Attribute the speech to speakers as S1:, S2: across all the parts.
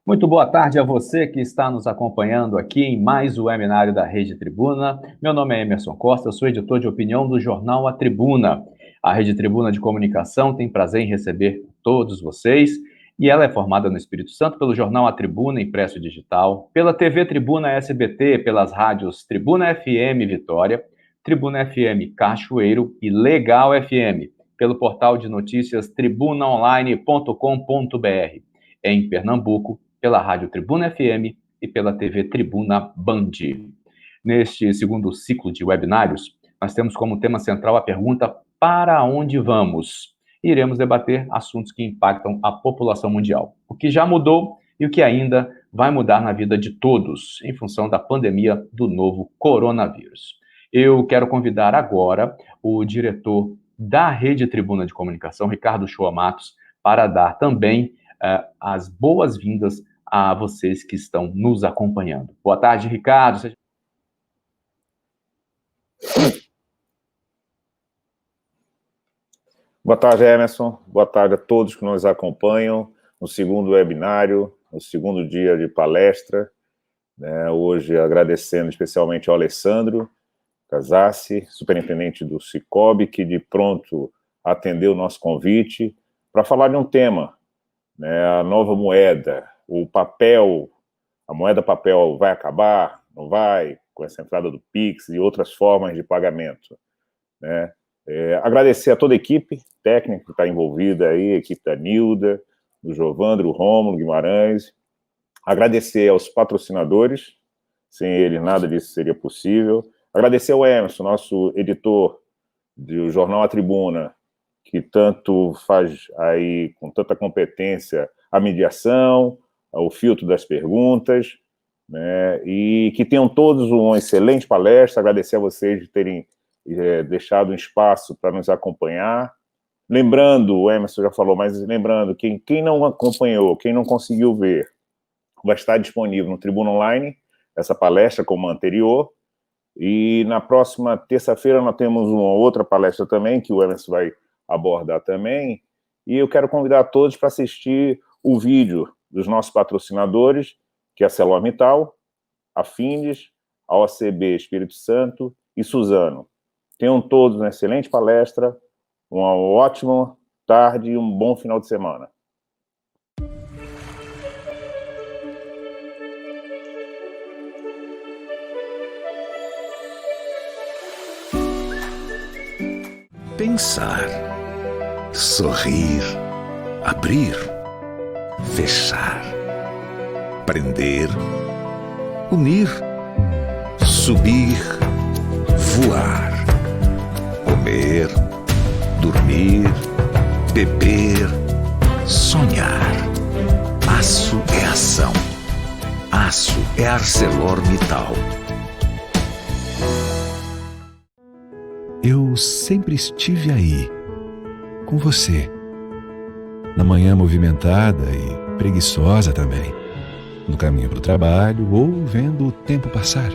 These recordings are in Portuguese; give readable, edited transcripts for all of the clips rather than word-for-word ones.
S1: Muito boa tarde a você que está nos acompanhando aqui em mais um webinário da Rede Tribuna. Meu nome é Emerson Costa, sou editor de opinião do jornal A Tribuna. A Rede Tribuna de Comunicação tem prazer em receber todos vocês e ela é formada no Espírito Santo pelo jornal A Tribuna, impresso e digital, pela TV Tribuna SBT, pelas rádios Tribuna FM Vitória, Tribuna FM Cachoeiro e Legal FM, pelo portal de notícias tribunaonline.com.br. Em Pernambuco, pela Rádio Tribuna FM e pela TV Tribuna Band. Neste segundo ciclo de webinários, nós temos como tema central a pergunta: para onde vamos? E iremos debater assuntos que impactam a população mundial, o que já mudou e o que ainda vai mudar na vida de todos, em função da pandemia do novo coronavírus. Eu quero convidar agora o diretor da Rede Tribuna de Comunicação, Ricardo Shoa Matos, para dar também as boas-vindas a vocês que estão nos acompanhando. Boa tarde, Ricardo.
S2: Boa tarde, Emerson. Boa tarde a todos que nos acompanham no segundo webinário, no segundo dia de palestra. Hoje agradecendo especialmente ao Alessandro Casassi, superintendente do Sicob, que de pronto atendeu o nosso convite para falar de um tema, a nova moeda. O papel, a moeda papel vai acabar? Não vai? Com essa entrada do Pix e outras formas de pagamento. Agradecer a toda a equipe técnica que está envolvida aí, a equipe da Nilda, do Jovandro, Rômulo Guimarães. Agradecer aos patrocinadores, sem eles nada disso seria possível. Agradecer ao Emerson, nosso editor do jornal A Tribuna, que tanto faz aí, com tanta competência, a mediação, o filtro das perguntas, e que tenham todos uma excelente palestra. Agradecer a vocês de terem deixado um espaço para nos acompanhar. Lembrando, o Emerson já falou, mas lembrando, quem não acompanhou, quem não conseguiu ver, vai estar disponível no Tribuna Online, essa palestra como a anterior, e na próxima terça-feira nós temos uma outra palestra também, que o Emerson vai abordar também, e eu quero convidar todos para assistir o vídeo dos nossos patrocinadores, que é a ArcelorMittal, a Findes, a OCB Espírito Santo e Suzano. Tenham todos uma excelente palestra, uma ótima tarde e um bom final de semana.
S3: Pensar, sorrir, abrir, fechar, prender, unir, subir, voar, comer, dormir, beber, sonhar. Aço é ação. Aço é ArcelorMittal. Eu sempre estive aí, com você. Na manhã movimentada e preguiçosa também. No caminho para o trabalho ou vendo o tempo passar.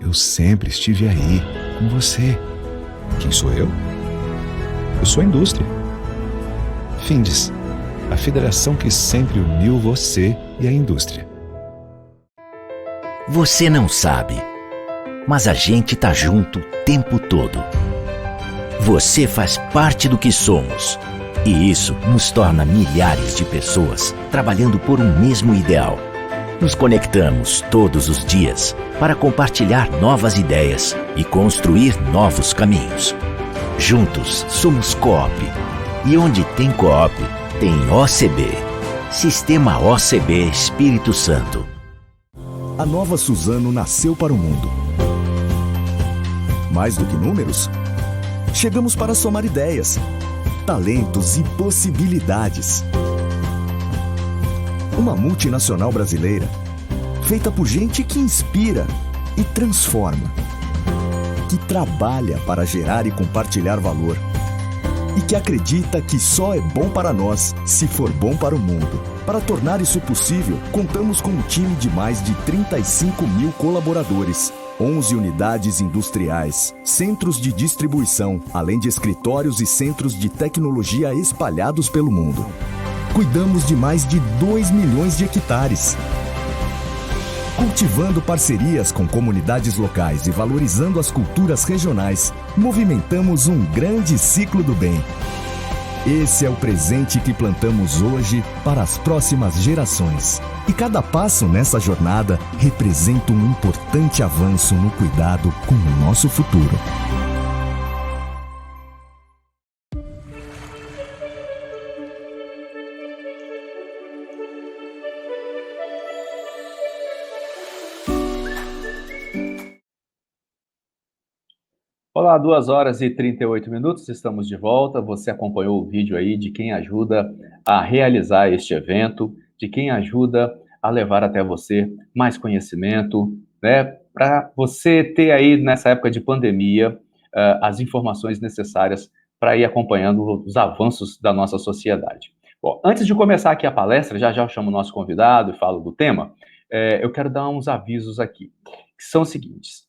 S3: Eu sempre estive aí, com você. Quem sou eu? Eu sou a indústria. Findes, a federação que sempre uniu você e a indústria.
S4: Você não sabe, mas a gente tá junto o tempo todo. Você faz parte do que somos. E isso nos torna milhares de pessoas trabalhando por um mesmo ideal. Nos conectamos todos os dias para compartilhar novas ideias e construir novos caminhos. Juntos somos Coop. E onde tem Coop, tem OCB. Sistema OCB Espírito Santo.
S5: A nova Suzano nasceu para o mundo. Mais do que números, chegamos para somar ideias, talentos e possibilidades. Uma multinacional brasileira, feita por gente que inspira e transforma, que trabalha para gerar e compartilhar valor, e que acredita que só é bom para nós se for bom para o mundo. Para tornar isso possível, contamos com um time de mais de 35 mil colaboradores, 11 unidades industriais, centros de distribuição, além de escritórios e centros de tecnologia espalhados pelo mundo. cuidamos de mais de 2 milhões de hectares. Cultivando parcerias com comunidades locais e valorizando as culturas regionais, movimentamos um grande ciclo do bem. Esse é o presente que plantamos hoje para as próximas gerações. E cada passo nessa jornada representa um importante avanço no cuidado com o nosso futuro.
S1: Olá, 2 horas e 38 minutos, estamos de volta. Você acompanhou o vídeo aí de quem ajuda a realizar este evento, de quem ajuda a levar até você mais conhecimento, né? Para você ter aí, nessa época de pandemia, as informações necessárias para ir acompanhando os avanços da nossa sociedade. Bom, antes de começar aqui a palestra, já eu chamo o nosso convidado e falo do tema, eu quero dar uns avisos aqui, que são os seguintes.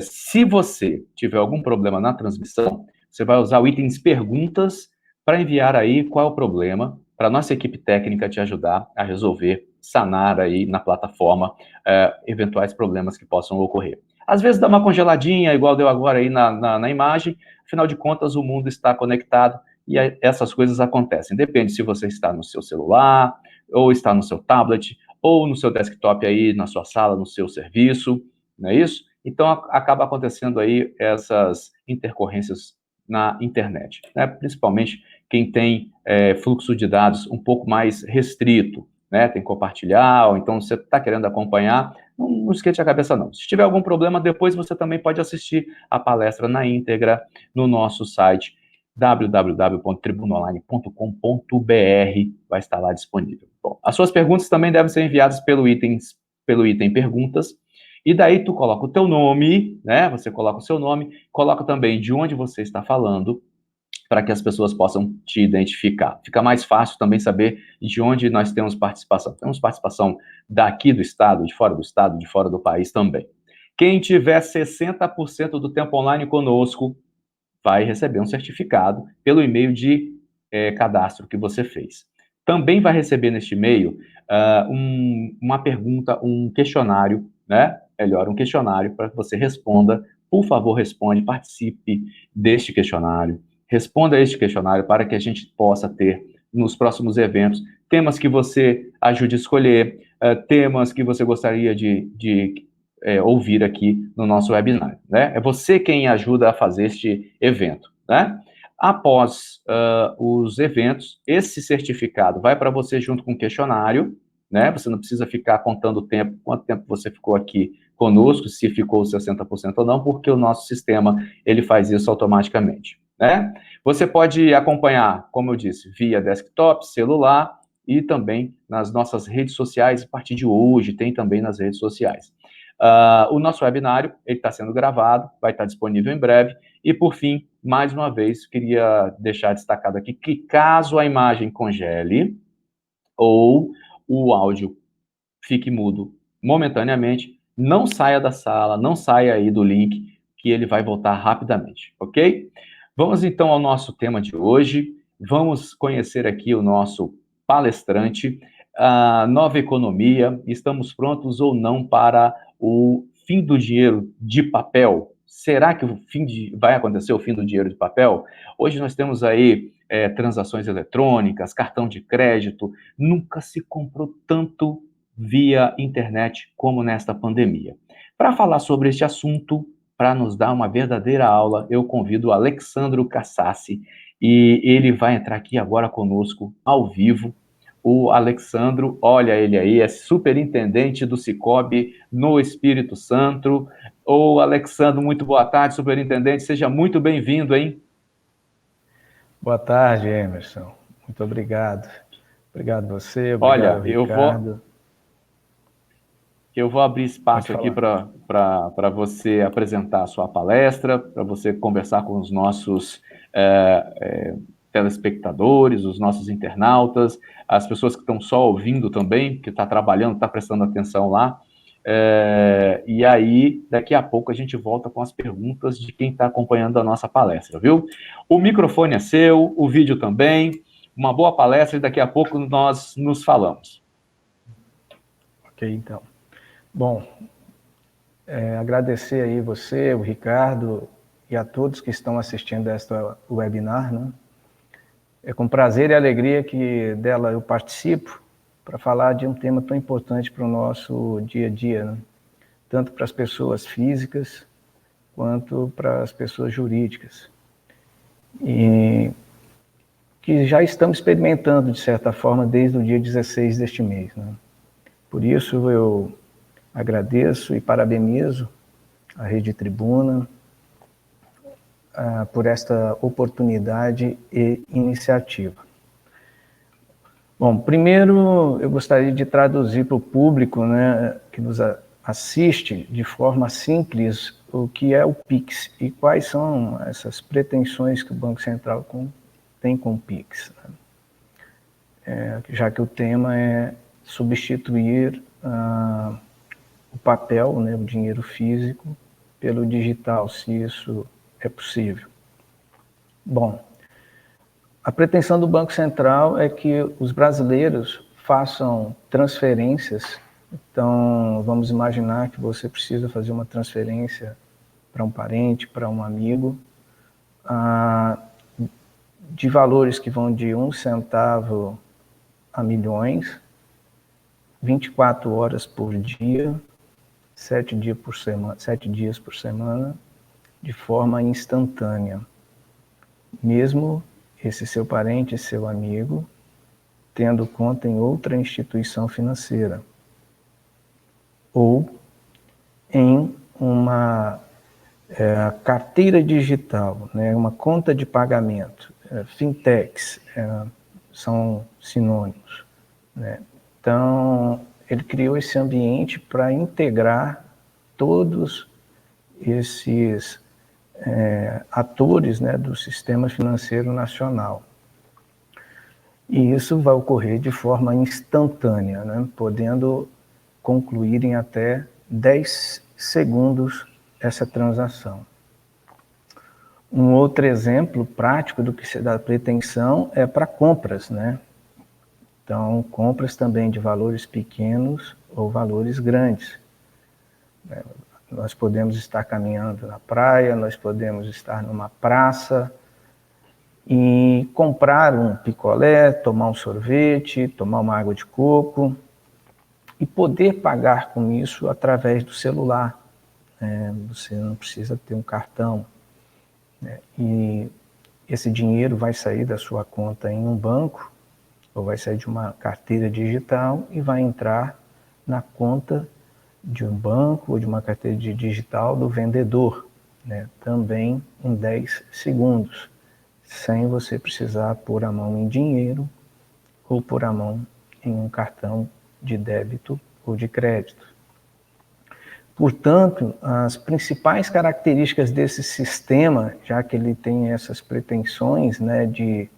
S1: Se você tiver algum problema na transmissão, você vai usar o itens perguntas para enviar aí qual é o problema, para a nossa equipe técnica te ajudar a resolver, sanar aí na plataforma eventuais problemas que possam ocorrer. Às vezes dá uma congeladinha, igual deu agora aí na imagem, afinal de contas o mundo está conectado e essas coisas acontecem. Depende se você está no seu celular, ou está no seu tablet, ou no seu desktop aí, na sua sala, no seu serviço, não é isso? Então, acaba acontecendo aí essas intercorrências na internet, né? Principalmente quem tem fluxo de dados um pouco mais restrito, né? Tem que compartilhar, ou então você está querendo acompanhar, não esquente a cabeça não. Se tiver algum problema, depois você também pode assistir a palestra na íntegra no nosso site www.tribunaonline.com.br, vai estar lá disponível. Bom, as suas perguntas também devem ser enviadas pelo item perguntas, e daí tu coloca o teu nome, né? Você coloca o seu nome, coloca também de onde você está falando, para que as pessoas possam te identificar. Fica mais fácil também saber de onde nós temos participação. Temos participação daqui do estado, de fora do país também. Quem tiver 60% do tempo online conosco vai receber um certificado pelo e-mail de cadastro que você fez. Também vai receber neste e-mail uma pergunta, um questionário, né? Melhor, um questionário para que você responda. Por favor, responde, participe deste questionário. Responda a este questionário para que a gente possa ter, nos próximos eventos, temas que você ajude a escolher, temas que você gostaria de ouvir aqui no nosso webinar, né? É você quem ajuda a fazer este evento, né? Após os eventos, esse certificado vai para você junto com o questionário, né? Você não precisa ficar contando o tempo, quanto tempo você ficou aqui conosco, se ficou 60% ou não, porque o nosso sistema, ele faz isso automaticamente, né? Você pode acompanhar, como eu disse, via desktop, celular e também nas nossas redes sociais. A partir de hoje, tem também nas redes sociais. O nosso webinário, ele está sendo gravado, vai estar disponível em breve. E, por fim, mais uma vez, queria deixar destacado aqui que caso a imagem congele ou o áudio fique mudo momentaneamente, não saia da sala, não saia aí do link, que ele vai voltar rapidamente, ok? Vamos então ao nosso tema de hoje. Vamos conhecer aqui o nosso palestrante, a nova economia. Estamos prontos ou não para o fim do dinheiro de papel? Será que vai acontecer o fim do dinheiro de papel? Hoje nós temos aí transações eletrônicas, cartão de crédito. Nunca se comprou tanto via internet como nesta pandemia. Para falar sobre este assunto, para nos dar uma verdadeira aula, eu convido o Alexandro Cassassi, e ele vai entrar aqui agora conosco, ao vivo. O Alexandro, olha ele aí, é superintendente do Sicob no Espírito Santo. Ô, Alexandro, muito boa tarde, superintendente, seja muito bem-vindo, hein?
S6: Boa tarde, Emerson. Muito obrigado. Obrigado você, obrigado, Ricardo.
S1: Eu vou abrir espaço aqui para você apresentar a sua palestra, para você conversar com os nossos telespectadores, os nossos internautas, as pessoas que estão só ouvindo também, que está trabalhando, está prestando atenção lá. E aí, daqui a pouco, a gente volta com as perguntas de quem está acompanhando a nossa palestra, viu? O microfone é seu, o vídeo também. Uma boa palestra e daqui a pouco nós nos falamos.
S6: Ok, então. Bom, agradecer aí você, o Ricardo e a todos que estão assistindo esta webinar, né? É com prazer e alegria que dela eu participo para falar de um tema tão importante para o nosso dia a dia, né? Tanto para as pessoas físicas quanto para as pessoas jurídicas. E que já estamos experimentando, de certa forma, desde o dia 16 deste mês, né? Por isso eu agradeço e parabenizo a Rede Tribuna por esta oportunidade e iniciativa. Bom, primeiro eu gostaria de traduzir para o público, né, que nos assiste de forma simples o que é o PIX e quais são essas pretensões que o Banco Central tem com o PIX, né? Já que o tema é substituir o papel, né, o dinheiro físico, pelo digital, se isso é possível. Bom, a pretensão do Banco Central é que os brasileiros façam transferências. Então, vamos imaginar que você precisa fazer uma transferência para um parente, para um amigo, de valores que vão de 1 centavo a milhões, 24 horas por dia, 7 dias por semana, de forma instantânea. Mesmo esse seu parente, seu amigo, tendo conta em outra instituição financeira, ou em uma carteira digital, né, uma conta de pagamento, fintechs, são sinônimos, né? Então, ele criou esse ambiente para integrar todos esses atores, né, do sistema financeiro nacional. E isso vai ocorrer de forma instantânea, né, podendo concluir em até 10 segundos essa transação. Um outro exemplo prático do que se dá pretensão é para compras, né? Então, compras também de valores pequenos ou valores grandes. Nós podemos estar caminhando na praia, nós podemos estar numa praça e comprar um picolé, tomar um sorvete, tomar uma água de coco e poder pagar com isso através do celular. Você não precisa ter um cartão, né? E esse dinheiro vai sair da sua conta em um banco ou vai sair de uma carteira digital e vai entrar na conta de um banco ou de uma carteira digital do vendedor, né? Também em 10 segundos, sem você precisar pôr a mão em dinheiro ou pôr a mão em um cartão de débito ou de crédito. Portanto, as principais características desse sistema, já que ele tem essas pretensões, né, de,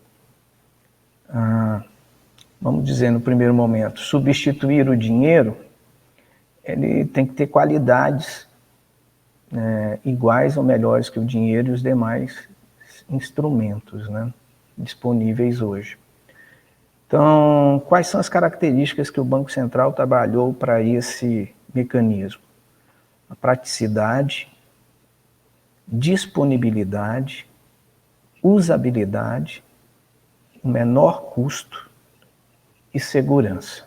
S6: vamos dizer no primeiro momento, substituir o dinheiro, ele tem que ter qualidades iguais ou melhores que o dinheiro e os demais instrumentos, né, disponíveis hoje. Então, quais são as características que o Banco Central trabalhou para esse mecanismo? A praticidade, disponibilidade, usabilidade, o menor custo e segurança.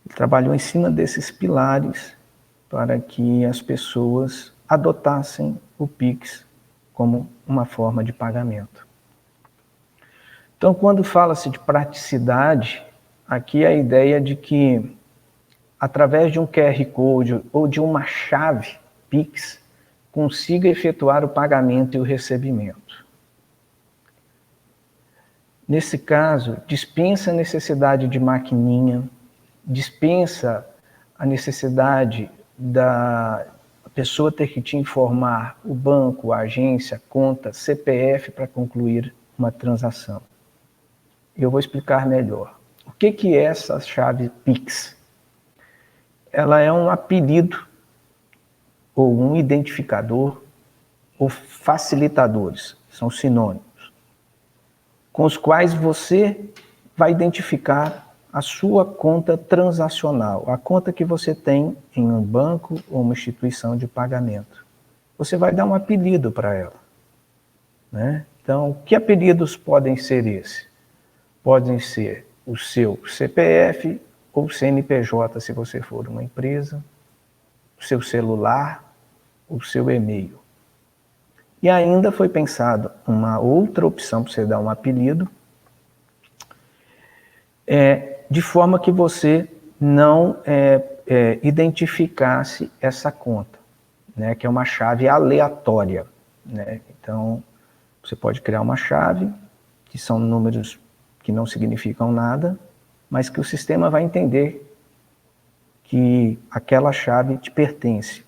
S6: Ele trabalhou em cima desses pilares para que as pessoas adotassem o PIX como uma forma de pagamento. Então, quando fala-se de praticidade, aqui é a ideia de que, através de um QR Code ou de uma chave PIX, consiga efetuar o pagamento e o recebimento. Nesse caso, dispensa a necessidade de maquininha, dispensa a necessidade da pessoa ter que te informar o banco, a agência, a conta, CPF para concluir uma transação. Eu vou explicar melhor. O que é essa chave PIX? Ela é um apelido ou um identificador ou facilitadores, são sinônimos, com os quais você vai identificar a sua conta transacional, a conta que você tem em um banco ou uma instituição de pagamento. Você vai dar um apelido para ela, né? Então, que apelidos podem ser esses? Podem ser o seu CPF ou CNPJ, se você for uma empresa, o seu celular, o seu e-mail. E ainda foi pensado uma outra opção para você dar um apelido, de forma que você não identificasse essa conta, né, que é uma chave aleatória, né? Então, você pode criar uma chave, que são números que não significam nada, mas que o sistema vai entender que aquela chave te pertence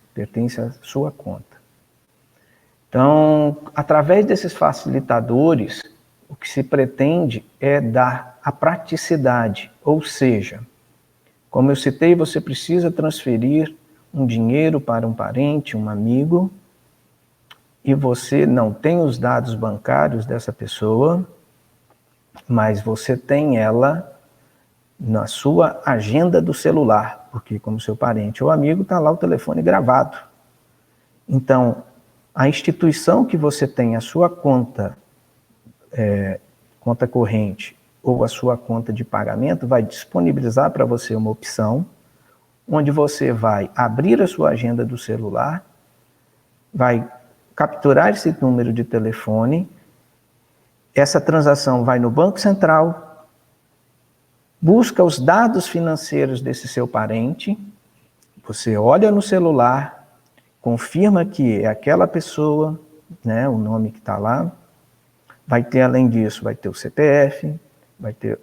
S6: à sua conta. Então, através desses facilitadores, o que se pretende é dar a praticidade, ou seja, como eu citei, você precisa transferir um dinheiro para um parente, um amigo, e você não tem os dados bancários dessa pessoa, mas você tem ela na sua agenda do celular, porque como seu parente ou amigo, está lá o telefone gravado. Então, a instituição que você tem a sua conta, conta corrente ou a sua conta de pagamento, vai disponibilizar para você uma opção onde você vai abrir a sua agenda do celular, vai capturar esse número de telefone, essa transação vai no Banco Central, busca os dados financeiros desse seu parente, você olha no celular, confirma que é aquela pessoa, né, o nome que está lá, vai ter, além disso, vai ter o CPF, vai ter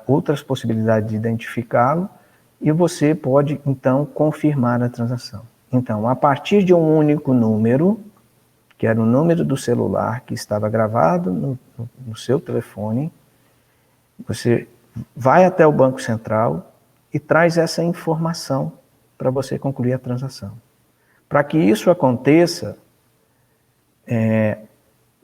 S6: outras possibilidades de identificá-lo, e você pode, então, confirmar a transação. Então, a partir de um único número, que era o número do celular que estava gravado no seu telefone, você vai até o Banco Central e traz essa informação para você concluir a transação. Para que isso aconteça,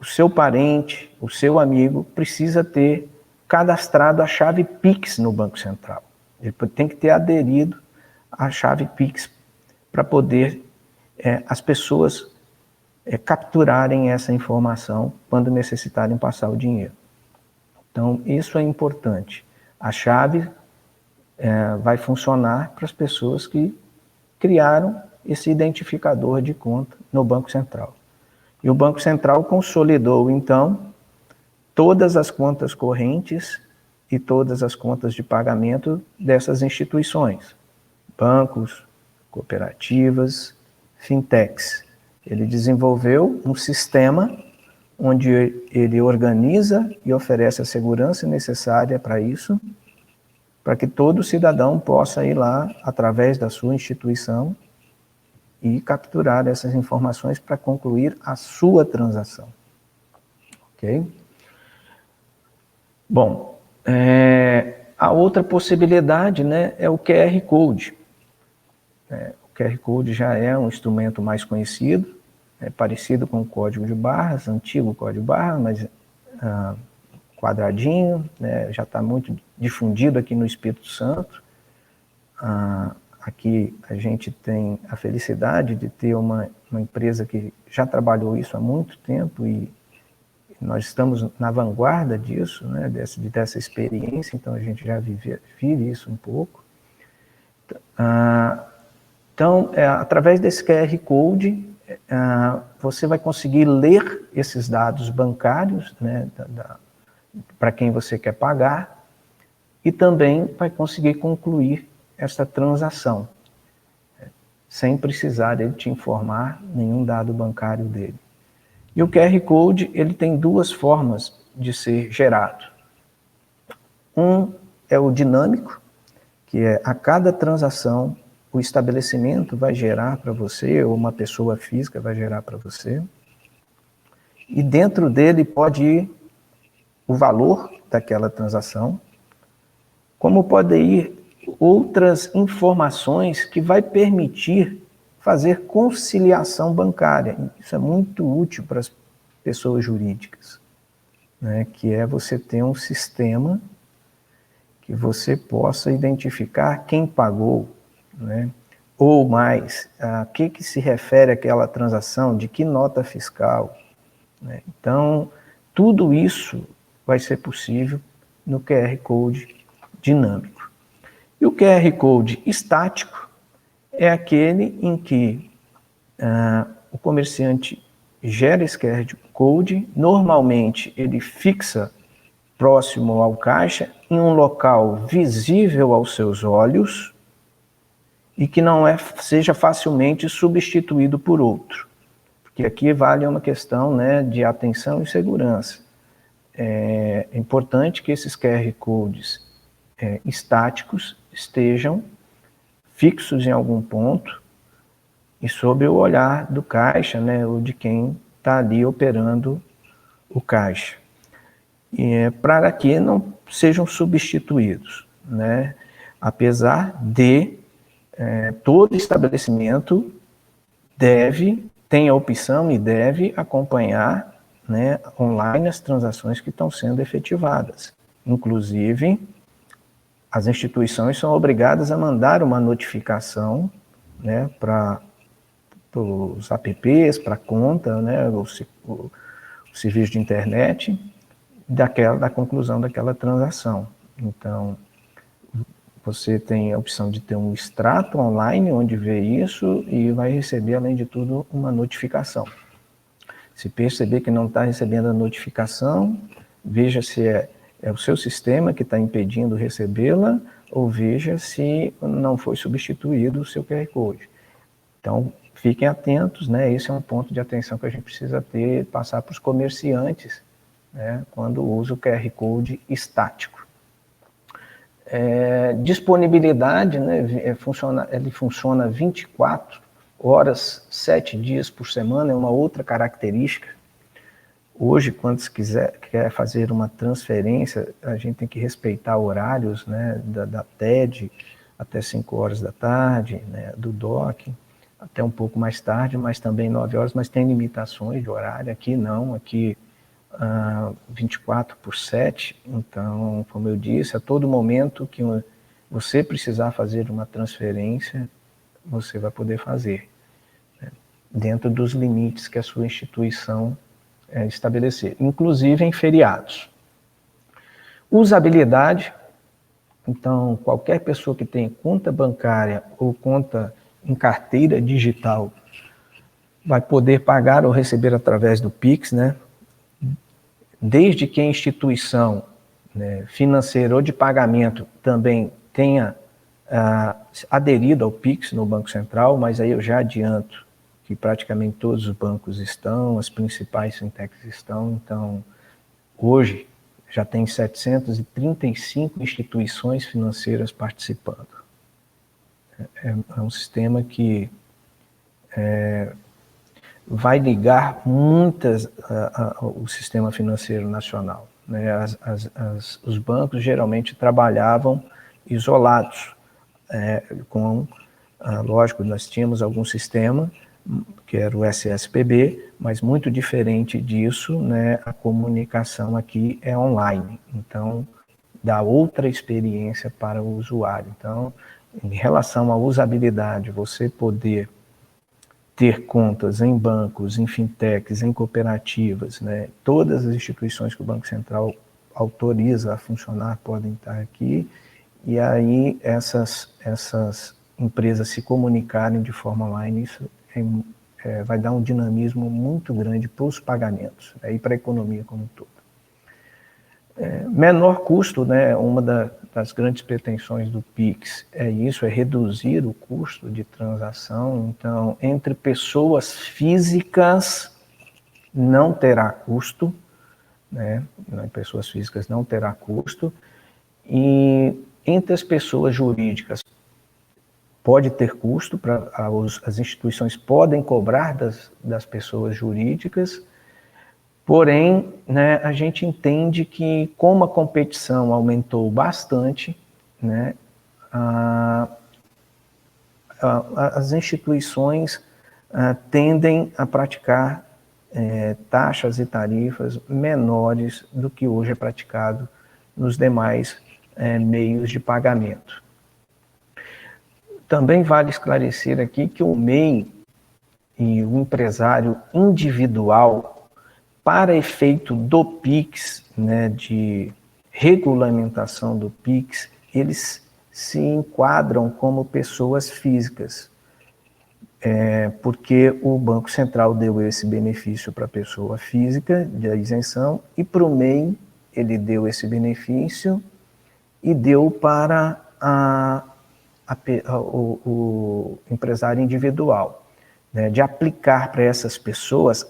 S6: o seu parente, o seu amigo, precisa ter cadastrado a chave Pix no Banco Central. Ele tem que ter aderido à chave Pix para poder as pessoas capturarem essa informação quando necessitarem passar o dinheiro. Então, isso é importante. A chave vai funcionar para as pessoas que criaram esse identificador de conta no Banco Central. E o Banco Central consolidou, então, todas as contas correntes e todas as contas de pagamento dessas instituições, bancos, cooperativas, fintechs. Ele desenvolveu um sistema onde ele organiza e oferece a segurança necessária para isso, para que todo cidadão possa ir lá, através da sua instituição, e capturar essas informações para concluir a sua transação. Ok? Bom, a outra possibilidade, né, é o QR Code. O QR Code já é um instrumento mais conhecido, parecido com o código de barras, antigo código de barras, mas quadradinho, né, já está muito difundido aqui no Espírito Santo. Aqui a gente tem a felicidade de ter uma empresa que já trabalhou isso há muito tempo e nós estamos na vanguarda disso, né, dessa experiência, então a gente já vive isso um pouco. Então, através desse QR Code, você vai conseguir ler esses dados bancários, né, para quem você quer pagar, e também vai conseguir concluir essa transação, sem precisar dele te informar nenhum dado bancário dele. E o QR Code, ele tem duas formas de ser gerado. Um é o dinâmico, que é a cada transação, o estabelecimento vai gerar para você, ou uma pessoa física vai gerar para você. E dentro dele pode ir o valor daquela transação, como pode ir outras informações que vai permitir fazer conciliação bancária. Isso é muito útil para as pessoas jurídicas. né, que é você ter um sistema que você possa identificar quem pagou, né, ou mais, a que se refere aquela transação, de que nota fiscal, né? Então, tudo isso vai ser possível no QR Code dinâmico. E o QR Code estático é aquele em que o comerciante gera esse QR Code, normalmente ele fixa próximo ao caixa, em um local visível aos seus olhos e que não seja facilmente substituído por outro. Porque aqui vale uma questão, né, de atenção e segurança. É importante que esses QR Codes estáticos estejam fixos em algum ponto e sob o olhar do caixa, né, ou de quem está ali operando o caixa. Para que não sejam substituídos, né? Apesar de todo estabelecimento tem a opção e deve acompanhar, né, online as transações que estão sendo efetivadas. Inclusive, as instituições são obrigadas a mandar uma notificação, né, para os apps, para a conta, né, o serviço de internet, da conclusão daquela transação. Então, você tem a opção de ter um extrato online onde vê isso e vai receber, além de tudo, uma notificação. Se perceber que não está recebendo a notificação, veja se é o seu sistema que está impedindo recebê-la ou veja se não foi substituído o seu QR Code. Então, fiquem atentos, né? Esse é um ponto de atenção que a gente precisa passar para os comerciantes, né, quando usa o QR Code estático. Disponibilidade, né, ele funciona 24 horas, 7 dias por semana, é uma outra característica. Hoje, quando se quer fazer uma transferência, a gente tem que respeitar horários, né, da TED até 5 horas da tarde, né, do DOC até um pouco mais tarde, mas também 9 horas, mas tem limitações de horário. Aqui não, aqui 24/7, então, como eu disse, a todo momento que você precisar fazer uma transferência, você vai poder fazer, né, dentro dos limites que a sua instituição estabelecer, inclusive em feriados. Usabilidade, então, qualquer pessoa que tenha conta bancária ou conta em carteira digital vai poder pagar ou receber através do Pix, né? Desde que a instituição, né, financeira ou de pagamento também tenha aderido ao Pix no Banco Central, mas aí eu já adianto que praticamente todos os bancos estão, as principais fintechs estão, então hoje já tem 735 instituições financeiras participando. É um sistema que vai ligar muitas o sistema financeiro nacional, né? Os bancos geralmente trabalhavam isolados, lógico, nós tínhamos algum sistema, que era o SSPB, mas muito diferente disso, né, a comunicação aqui é online, então dá outra experiência para o usuário. Então, em relação à usabilidade, você poder ter contas em bancos, em fintechs, em cooperativas, né? Todas as instituições que o Banco Central autoriza a funcionar podem estar aqui, e aí essas empresas se comunicarem de forma online, isso vai dar um dinamismo muito grande para os pagamentos, né? E para a economia como um todo. Menor custo, né? Uma das grandes pretensões do Pix é reduzir o custo de transação. Então, entre pessoas físicas não terá custo, né? Pessoas físicas não terá custo, e entre as pessoas jurídicas pode ter custo, as instituições podem cobrar das pessoas jurídicas. Porém, né, a gente entende que, como a competição aumentou bastante, né, as instituições tendem a praticar taxas e tarifas menores do que hoje é praticado nos demais meios de pagamento. Também vale esclarecer aqui que o MEI e o empresário individual, para efeito do PIX, né, de regulamentação do PIX, eles se enquadram como pessoas físicas, porque o Banco Central deu esse benefício para a pessoa física de isenção, e para o MEI ele deu esse benefício e deu para o empresário individual, né, de aplicar para essas pessoas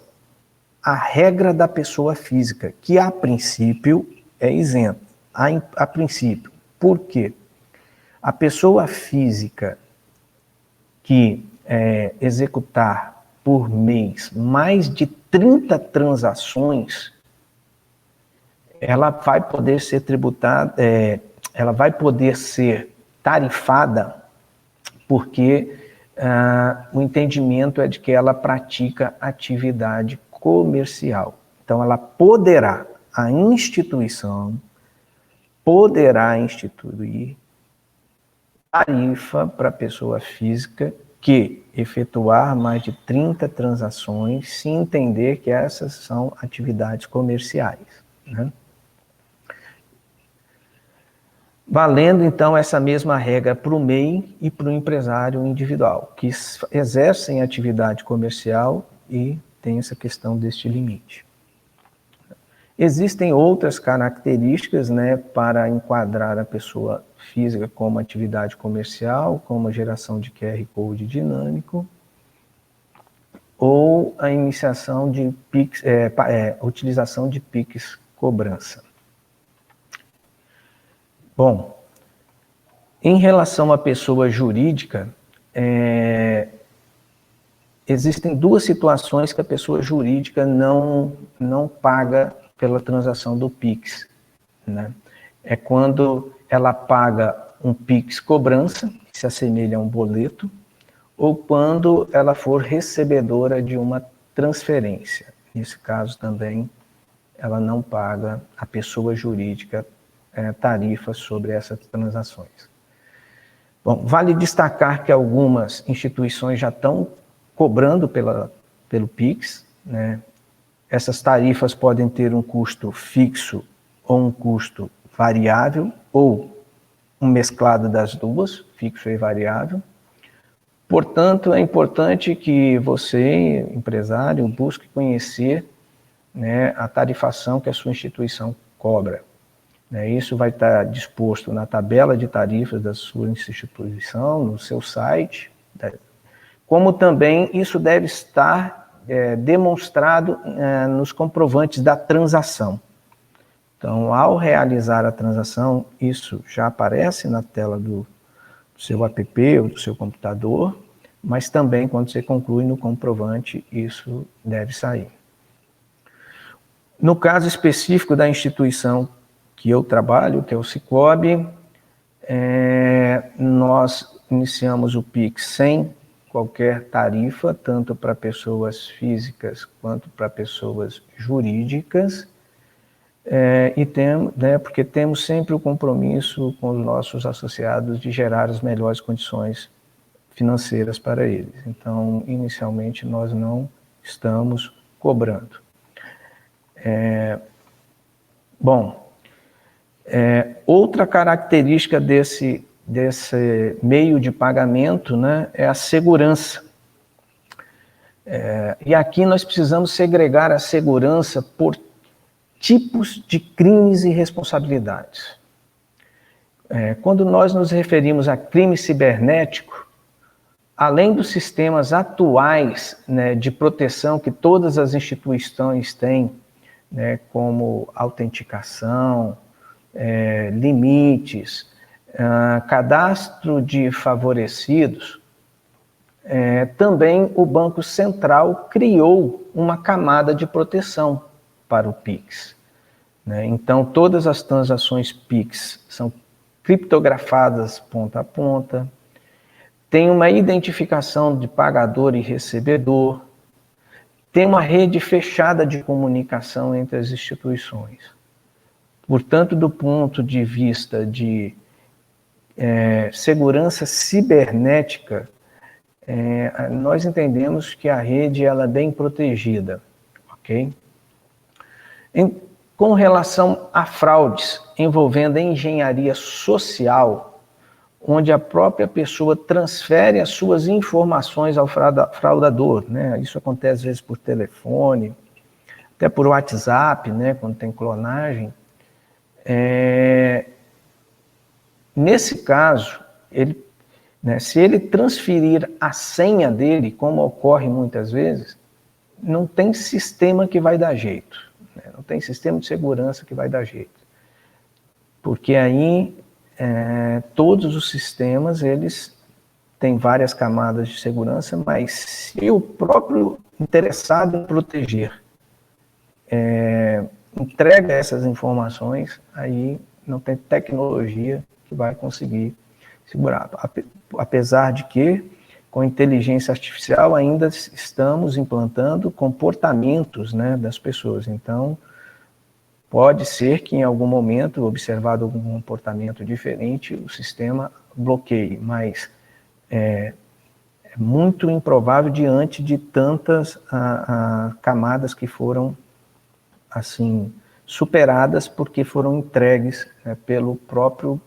S6: a regra da pessoa física, que a princípio é isenta. A princípio. Por quê? A pessoa física que executar por mês mais de 30 transações, ela vai poder ser tributada, ela vai poder ser tarifada, porque o entendimento é de que ela pratica atividade comercial. Então, ela poderá, a instituição poderá instituir tarifa para a pessoa física que efetuar mais de 30 transações, se entender que essas são atividades comerciais, né? Valendo, então, essa mesma regra para o MEI e para o empresário individual, que exercem atividade comercial e tem essa questão deste limite. Existem outras características, né, para enquadrar a pessoa física como atividade comercial, como a geração de QR Code dinâmico, ou a iniciação de PIX, utilização de PIX cobrança. Bom, em relação à pessoa jurídica, existem duas situações que a pessoa jurídica não paga pela transação do PIX, né? É quando ela paga um PIX cobrança, que se assemelha a um boleto, ou quando ela for recebedora de uma transferência. Nesse caso também, ela não paga, a pessoa jurídica, tarifa sobre essas transações. Bom, vale destacar que algumas instituições já estão cobrando pelo PIX, né? Essas tarifas podem ter um custo fixo ou um custo variável, ou um mesclado das duas, fixo e variável. Portanto, é importante que você, empresário, busque conhecer, né, a tarifação que a sua instituição cobra. Isso vai estar disposto na tabela de tarifas da sua instituição, no seu site, como também isso deve estar demonstrado nos comprovantes da transação. Então, ao realizar a transação, isso já aparece na tela do seu app ou do seu computador, mas também quando você conclui no comprovante, isso deve sair. No caso específico da instituição que eu trabalho, que é o Sicoob, nós iniciamos o PIX sem qualquer tarifa, tanto para pessoas físicas quanto para pessoas jurídicas, porque temos sempre o compromisso com os nossos associados de gerar as melhores condições financeiras para eles. Então, inicialmente, nós não estamos cobrando. Outra característica desse meio de pagamento, né, é a segurança. E aqui nós precisamos segregar a segurança por tipos de crimes e responsabilidades. Quando nós nos referimos a crime cibernético, além dos sistemas atuais, né, de proteção que todas as instituições têm, né, como autenticação, limites, cadastro de favorecidos, também o Banco Central criou uma camada de proteção para o PIX, né? Então, todas as transações PIX são criptografadas ponta a ponta, tem uma identificação de pagador e recebedor, tem uma rede fechada de comunicação entre as instituições. Portanto, do ponto de vista de segurança cibernética, nós entendemos que a rede ela é bem protegida, ok? Com relação a fraudes envolvendo a engenharia social, onde a própria pessoa transfere as suas informações ao fraudador, né? Isso acontece às vezes por telefone, até por WhatsApp, né? Quando tem clonagem. Nesse caso, se ele transferir a senha dele, como ocorre muitas vezes, não tem sistema que vai dar jeito, né? Não tem sistema de segurança que vai dar jeito, porque aí todos os sistemas eles têm várias camadas de segurança, mas se o próprio interessado em proteger entrega essas informações, aí não tem tecnologia que vai conseguir segurar. Apesar de que, com inteligência artificial, ainda estamos implantando comportamentos, né, das pessoas. Então, pode ser que em algum momento, observado algum comportamento diferente, o sistema bloqueie, mas é muito improvável diante de tantas camadas que foram assim superadas porque foram entregues, né, pelo próprio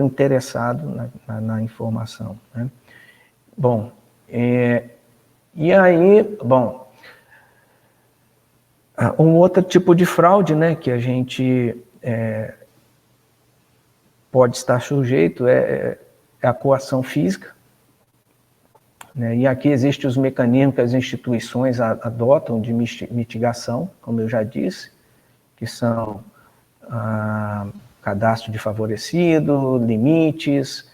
S6: interessado na informação, né? Bom, e aí, um outro tipo de fraude, né, que a gente pode estar sujeito é a coação física, né? E aqui existem os mecanismos que as instituições adotam de mitigação, como eu já disse, que são cadastro de favorecido, limites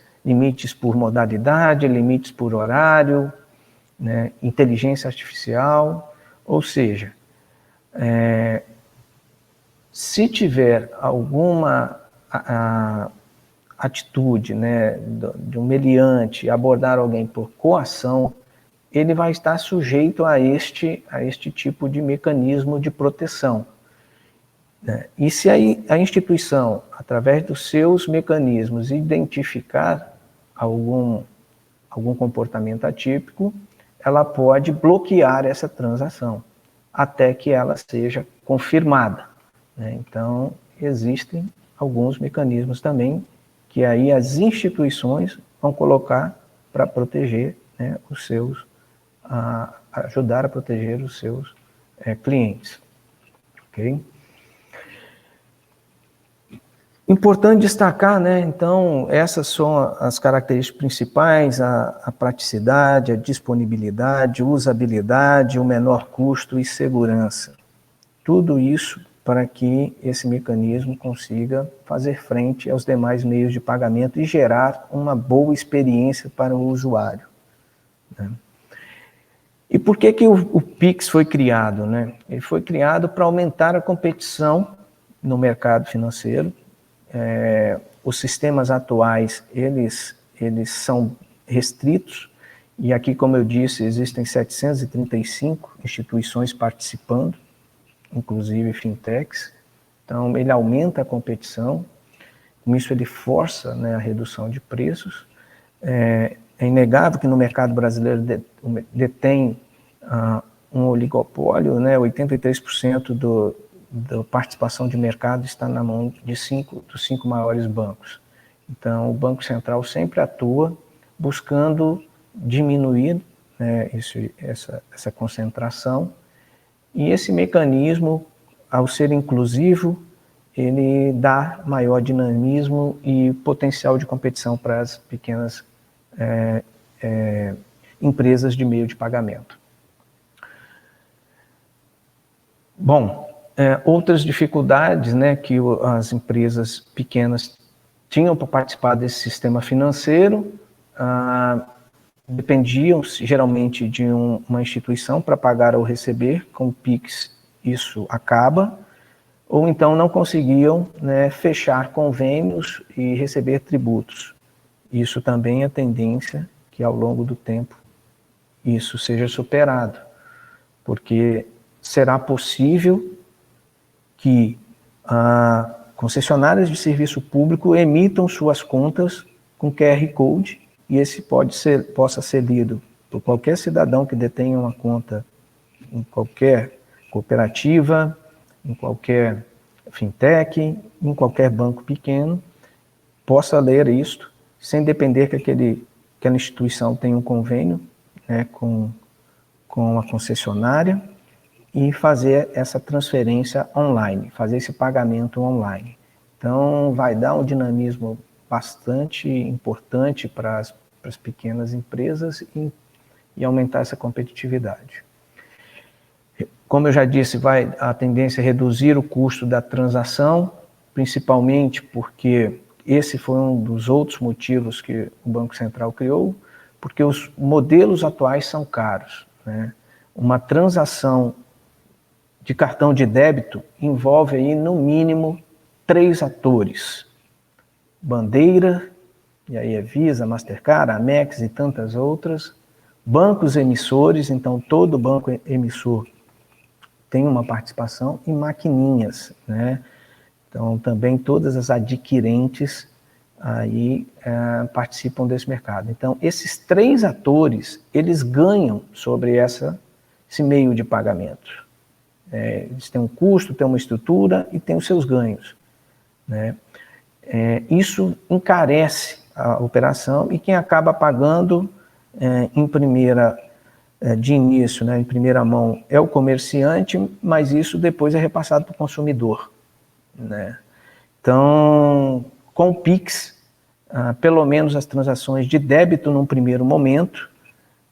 S6: por modalidade, limites por horário, né, inteligência artificial, ou seja, se tiver alguma atitude, né, de um meliante abordar alguém por coação, ele vai estar sujeito a este tipo de mecanismo de proteção. E se a instituição, através dos seus mecanismos, identificar algum comportamento atípico, ela pode bloquear essa transação, até que ela seja confirmada, né? Então, existem alguns mecanismos também que aí as instituições vão colocar para proteger, né, ajudar a proteger os seus clientes. Ok? Importante destacar, né, então, essas são as características principais, a praticidade, a disponibilidade, usabilidade, o menor custo e segurança. Tudo isso para que esse mecanismo consiga fazer frente aos demais meios de pagamento e gerar uma boa experiência para o usuário, né? E por que o Pix foi criado, né? Ele foi criado para aumentar a competição no mercado financeiro. Os sistemas atuais, eles são restritos, e aqui, como eu disse, existem 735 instituições participando, inclusive fintechs. Então, ele aumenta a competição, com isso ele força, né, a redução de preços. É inegável que no mercado brasileiro detém um oligopólio, né, 83% da participação de mercado está na mão dos 5 maiores bancos. Então, o Banco Central sempre atua buscando diminuir, né, essa concentração, e esse mecanismo, ao ser inclusivo, ele dá maior dinamismo e potencial de competição para as pequenas empresas de meio de pagamento. Bom, outras dificuldades, né, que as empresas pequenas tinham para participar desse sistema financeiro, dependiam geralmente de uma instituição para pagar ou receber. Com o Pix isso acaba, ou então não conseguiam, né, fechar convênios e receber tributos. Isso também é tendência que ao longo do tempo isso seja superado. porque será possível que concessionárias de serviço público emitam suas contas com QR Code, e esse possa ser lido por qualquer cidadão que detenha uma conta em qualquer cooperativa, em qualquer fintech, em qualquer banco pequeno, possa ler isto, sem depender que aquela instituição tenha um convênio, né, com a concessionária, e fazer essa transferência online, fazer esse pagamento online. Então, vai dar um dinamismo bastante importante para as pequenas empresas e aumentar essa competitividade. Como eu já disse, a tendência é reduzir o custo da transação, principalmente porque esse foi um dos outros motivos que o Banco Central criou, porque os modelos atuais são caros, né? Uma transação de cartão de débito envolve aí, no mínimo, 3 atores. Bandeira, e aí é Visa, Mastercard, Amex e tantas outras. Bancos emissores, então todo banco emissor tem uma participação, e maquininhas, né? Então também todas as adquirentes aí participam desse mercado. Então esses 3 atores, eles ganham sobre esse meio de pagamento. Eles têm um custo, têm uma estrutura e têm os seus ganhos, né? Isso encarece a operação, e quem acaba pagando de início, né, em primeira mão, é o comerciante, mas isso depois é repassado para o consumidor, né? Então, com o Pix, pelo menos as transações de débito num primeiro momento,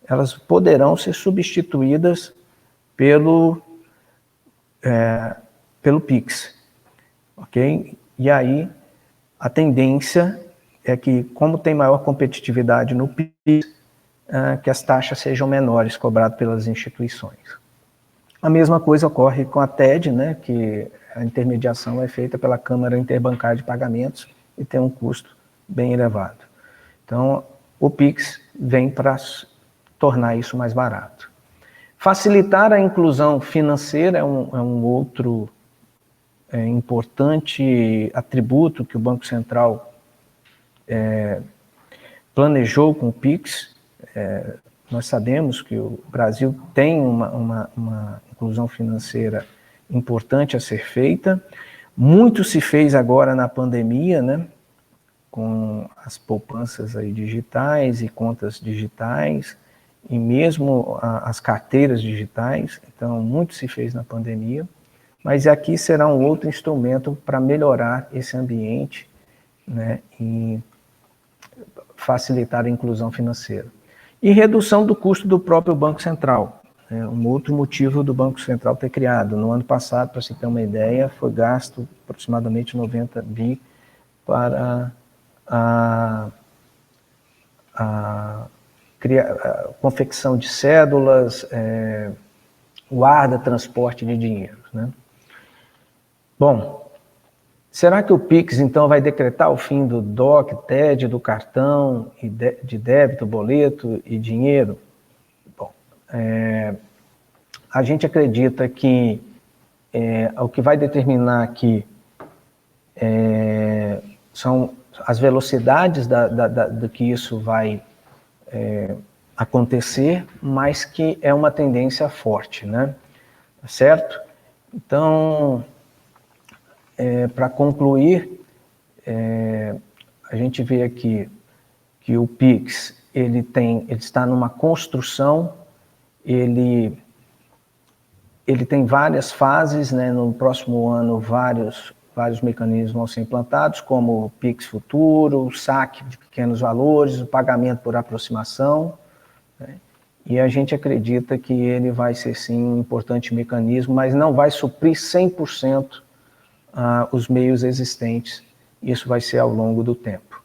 S6: elas poderão ser substituídas pelo Pix, ok? E aí a tendência é que, como tem maior competitividade no Pix, que as taxas sejam menores cobradas pelas instituições. A mesma coisa ocorre com a TED, né, que a intermediação é feita pela Câmara Interbancária de Pagamentos e tem um custo bem elevado. Então, o Pix vem para tornar isso mais barato. Facilitar a inclusão financeira é um outro importante atributo que o Banco Central planejou com o Pix. Nós sabemos que o Brasil tem uma inclusão financeira importante a ser feita. Muito se fez agora na pandemia, né, com as poupanças aí digitais e contas digitais, e mesmo as carteiras digitais. Então, muito se fez na pandemia, mas aqui será um outro instrumento para melhorar esse ambiente, né, e facilitar a inclusão financeira. E redução do custo do próprio Banco Central. Um outro motivo do Banco Central ter criado. No ano passado, para você ter uma ideia, foi gasto aproximadamente 90 bi para a confecção de cédulas, guarda, transporte de dinheiro, né? Bom, será que o Pix, então, vai decretar o fim do DOC, TED, do cartão, de débito, boleto e dinheiro? Bom, a gente acredita que o que vai determinar aqui são as velocidades do que isso vai acontecer, mas que é uma tendência forte, né? Certo? Então, para concluir, a gente vê aqui que o Pix ele está numa construção, ele tem várias fases, né? No próximo ano vários mecanismos vão ser implantados, como o Pix Futuro, o saque de pequenos valores, o pagamento por aproximação, né? E a gente acredita que ele vai ser sim um importante mecanismo, mas não vai suprir 100% os meios existentes. Isso vai ser ao longo do tempo.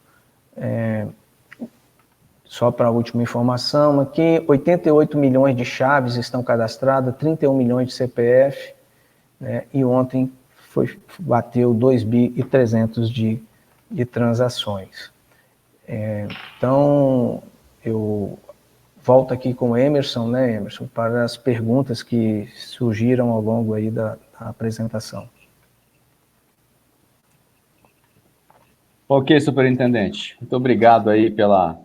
S6: Só para a última informação aqui, 88 milhões de chaves estão cadastradas, 31 milhões de CPF, né, e ontem bateu 2.300 bi de transações. Então, volto aqui com o Emerson, né, Emerson, para as perguntas que surgiram ao longo aí da apresentação.
S1: Ok, superintendente. Muito obrigado aí pela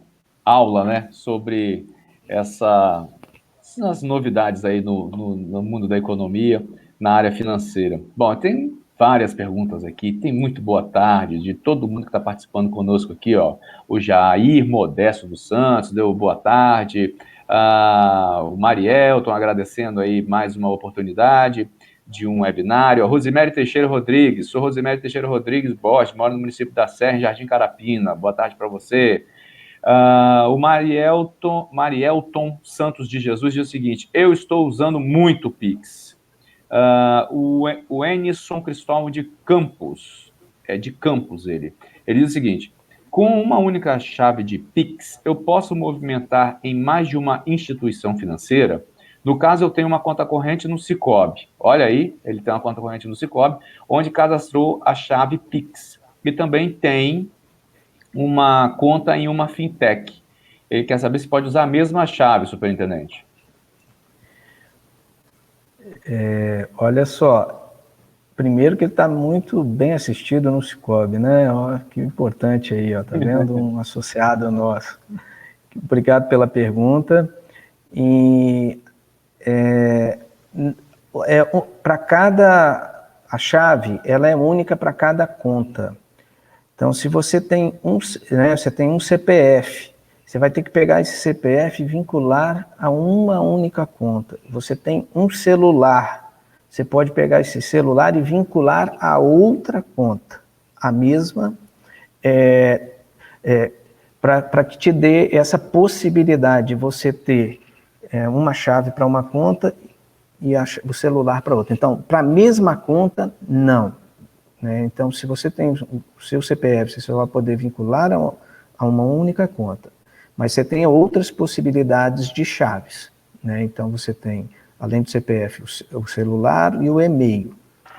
S1: aula, né, sobre essas novidades aí no mundo da economia, na área financeira. Bom, tem várias perguntas aqui, tem muito boa tarde de todo mundo que está participando conosco aqui, ó. O Jair Modesto dos Santos deu boa tarde, o Mariel, estão agradecendo aí mais uma oportunidade de um webinário. A Rosemary Teixeira Rodrigues, sou Rosemary Teixeira Rodrigues Bosch, moro no município da Serra, em Jardim Carapina. Boa tarde para você. O Marielton Santos de Jesus diz o seguinte: eu estou usando muito Pix. O Enison Cristóvão de Campos, de Campos ele diz o seguinte: com uma única chave de Pix, eu posso movimentar em mais de uma instituição financeira? No caso, eu tenho uma conta corrente no Sicoob. Olha aí, ele tem uma conta corrente no Sicoob, onde cadastrou a chave Pix. E também tem uma conta em uma fintech. Ele quer saber se pode usar a mesma chave, superintendente.
S6: Olha só, primeiro que ele está muito bem assistido no Sicoob, né? Ó, que importante aí, ó, tá vendo? Um associado nosso. Obrigado pela pergunta. E para a chave, ela é única para cada conta. Então, se você tem você tem um CPF, você vai ter que pegar esse CPF e vincular a uma única conta. Você tem um celular, você pode pegar esse celular e vincular a outra conta, a mesma, para que te dê essa possibilidade de você ter uma chave para uma conta e o celular para outra. Então, para a mesma conta, não. Então, se você tem o seu CPF, você vai poder vincular a uma única conta. Mas você tem outras possibilidades de chaves. Então, você tem, além do CPF, o celular e o e-mail.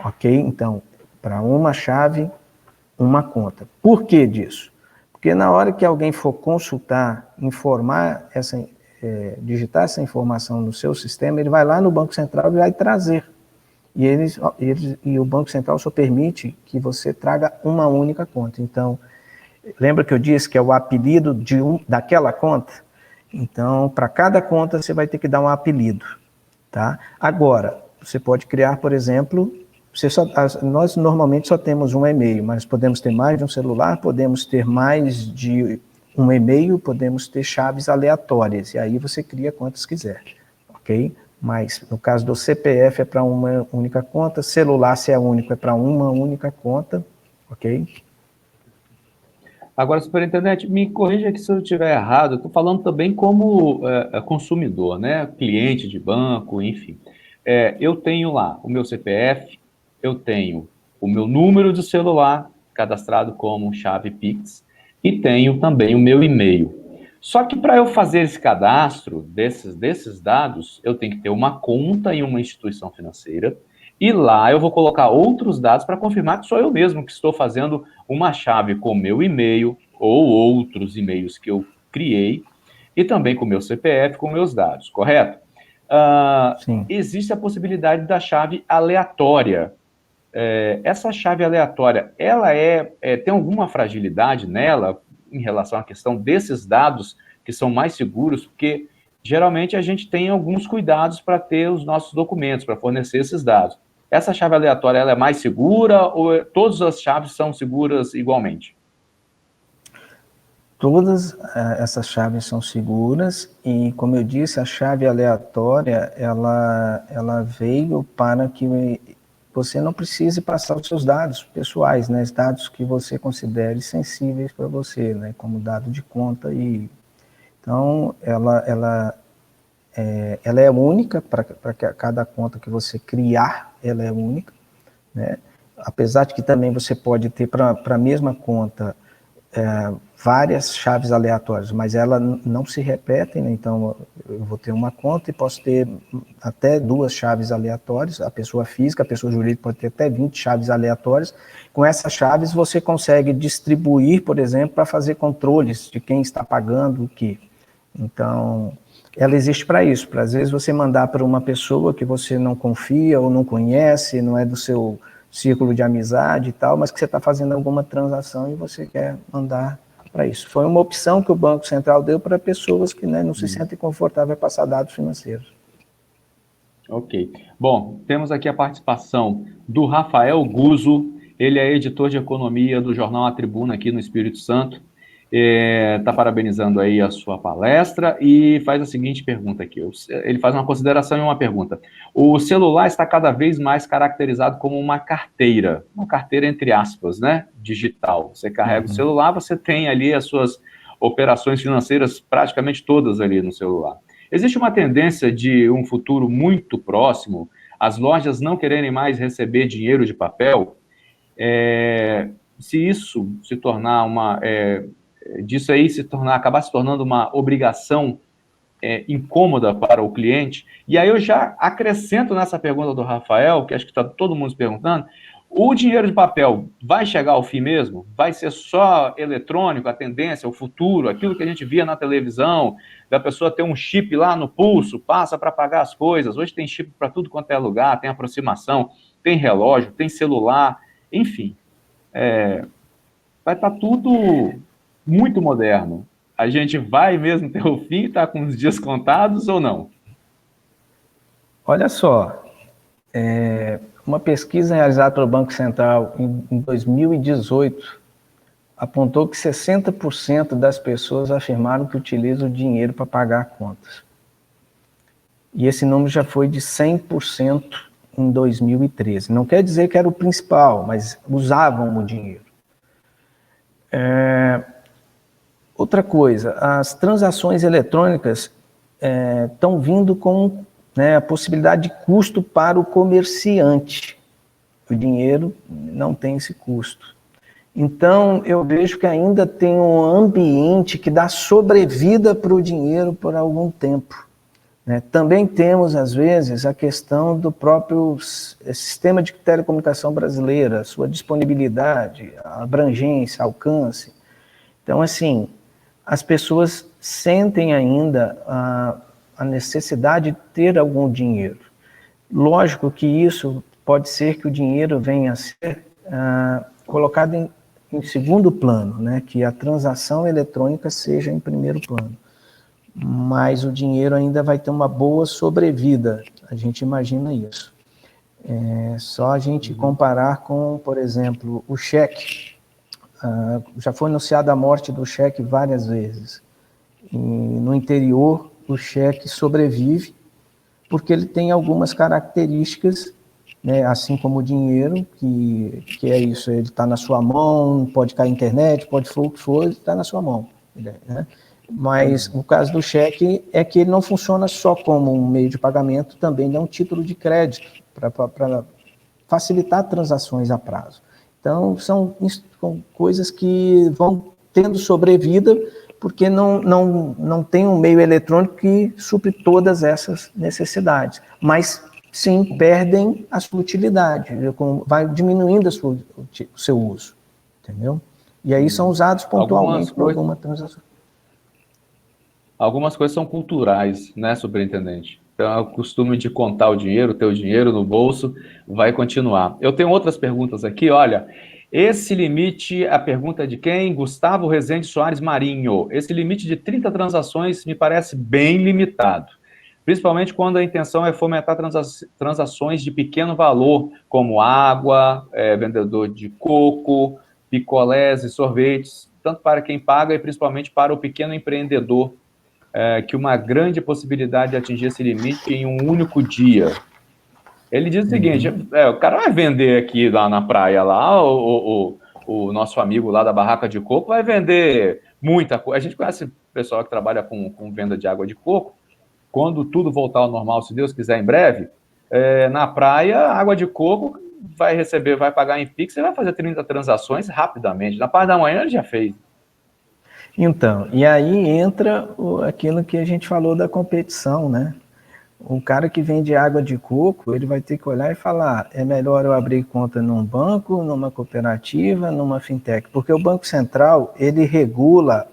S6: Ok? Então, para uma chave, uma conta. Por que disso? Porque na hora que alguém for consultar, digitar essa informação no seu sistema, ele vai lá no Banco Central e vai trazer. E o Banco Central só permite que você traga uma única conta. Então, lembra que eu disse que é o apelido daquela conta? Então, para cada conta, você vai ter que dar um apelido. Tá? Agora, você pode criar, por exemplo, nós normalmente só temos um e-mail, mas podemos ter mais de um celular, podemos ter mais de um e-mail, podemos ter chaves aleatórias, e aí você cria quantas quiser, ok? Mas no caso do CPF é para uma única conta, celular, se é único, é para uma única conta, ok?
S1: Agora, superintendente, me corrija aqui se eu estiver errado, eu estou falando também como consumidor, né? Cliente de banco, enfim. Eu tenho lá o meu CPF, eu tenho o meu número de celular cadastrado como chave Pix e tenho também o meu e-mail. Só que para eu fazer esse cadastro desses dados, eu tenho que ter uma conta em uma instituição financeira e lá eu vou colocar outros dados para confirmar que sou eu mesmo que estou fazendo uma chave com o meu e-mail ou outros e-mails que eu criei e também com o meu CPF, com meus dados, correto? Existe a possibilidade da chave aleatória. Essa chave aleatória, ela tem alguma fragilidade nela em relação à questão desses dados que são mais seguros, porque geralmente a gente tem alguns cuidados para ter os nossos documentos, para fornecer esses dados. Essa chave aleatória, ela é mais segura ou todas as chaves são seguras igualmente?
S6: Todas essas chaves são seguras e, como eu disse, a chave aleatória, ela veio para que você não precise passar os seus dados pessoais, né, os dados que você considere sensíveis para você, né, como dado de conta. Então, ela é única para cada conta que você criar, ela é única, né, apesar de que também você pode ter para a mesma conta várias chaves aleatórias, mas elas não se repetem, né? Então eu vou ter uma conta e posso ter até 2 chaves aleatórias, a pessoa física, a pessoa jurídica pode ter até 20 chaves aleatórias. Com essas chaves você consegue distribuir, por exemplo, para fazer controles de quem está pagando o quê. Então, ela existe para isso, para às vezes você mandar para uma pessoa que você não confia ou não conhece, não é do seu círculo de amizade e tal, mas que você está fazendo alguma transação e você quer mandar para isso. Foi uma opção que o Banco Central deu para pessoas que, né, não se sentem confortáveis em passar dados financeiros.
S1: Ok. Bom, temos aqui a participação do Rafael Guzzo, ele é editor de economia do jornal A Tribuna aqui no Espírito Santo. Está parabenizando aí a sua palestra e faz a seguinte pergunta aqui. Ele faz uma consideração e uma pergunta. O celular está cada vez mais caracterizado como uma carteira entre aspas, né, digital. Você carrega o celular, você tem ali as suas operações financeiras praticamente todas ali no celular. Existe uma tendência de um futuro muito próximo, as lojas não quererem mais receber dinheiro de papel. Se isso se tornar acabar se tornando uma obrigação incômoda para o cliente, e aí eu já acrescento nessa pergunta do Rafael, que acho que está todo mundo se perguntando, o dinheiro de papel vai chegar ao fim mesmo? Vai ser só eletrônico, a tendência, o futuro, aquilo que a gente via na televisão, da pessoa ter um chip lá no pulso, passa para pagar as coisas, hoje tem chip para tudo quanto é lugar, tem aproximação, tem relógio, tem celular, enfim, vai estar tudo muito moderno. A gente vai mesmo ter o fim, está com os dias contados ou não?
S6: Olha só, uma pesquisa realizada pelo Banco Central em 2018 apontou que 60% das pessoas afirmaram que utilizam o dinheiro para pagar contas. E esse número já foi de 100% em 2013. Não quer dizer que era o principal, mas usavam o dinheiro. Outra coisa, as transações eletrônicas estão vindo com, né, a possibilidade de custo para o comerciante. O dinheiro não tem esse custo. Então, eu vejo que ainda tem um ambiente que dá sobrevida para o dinheiro por algum tempo. Né? Também temos, às vezes, a questão do próprio sistema de telecomunicação brasileira, sua disponibilidade, abrangência, alcance. Então, assim, as pessoas sentem ainda a necessidade de ter algum dinheiro. Lógico que isso pode ser que o dinheiro venha a ser colocado em segundo plano, né? Que a transação eletrônica seja em primeiro plano. Mas o dinheiro ainda vai ter uma boa sobrevida, a gente imagina isso. Só a gente comparar com, por exemplo, o cheque. Já foi anunciada a morte do cheque várias vezes. E no interior, o cheque sobrevive porque ele tem algumas características, né, assim como o dinheiro, que é isso, ele está na sua mão, pode cair internet, pode for o que for, ele está na sua mão. Né? Mas o caso do cheque é que ele não funciona só como um meio de pagamento, também é um título de crédito para facilitar transações a prazo. Então, são coisas que vão tendo sobrevida, porque não tem um meio eletrônico que supre todas essas necessidades. Mas, sim, perdem a sua utilidade, vai diminuindo o seu uso, entendeu? E aí são usados pontualmente por alguma transação.
S1: Algumas coisas são culturais, né, superintendente? Então, o costume de contar o dinheiro, ter o dinheiro no bolso, vai continuar. Eu tenho outras perguntas aqui, olha. Esse limite, a pergunta é de quem? Gustavo Rezende Soares Marinho. Esse limite de 30 transações me parece bem limitado, principalmente quando a intenção é fomentar transações de pequeno valor, como água, vendedor de coco, picolés e sorvetes, tanto para quem paga e principalmente para o pequeno empreendedor, que uma grande possibilidade de atingir esse limite em um único dia. Ele diz o seguinte, o cara vai vender aqui lá na praia, lá, o nosso amigo lá da barraca de coco vai vender muita coisa. A gente conhece pessoal que trabalha com venda de água de coco. Quando tudo voltar ao normal, se Deus quiser, em breve, na praia, água de coco vai receber, vai pagar em Pix, e vai fazer 30 transações rapidamente. Na parte da manhã ele já fez.
S6: Então, e aí entra aquilo que a gente falou da competição, né? O cara que vende água de coco, ele vai ter que olhar e falar, é melhor eu abrir conta num banco, numa cooperativa, numa fintech, porque o Banco Central, ele regula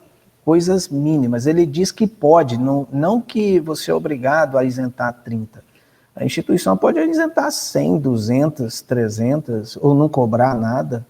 S6: coisas mínimas. Ele diz que pode, não que você é obrigado a isentar 30. A instituição pode isentar 100, 200, 300, ou não cobrar nada.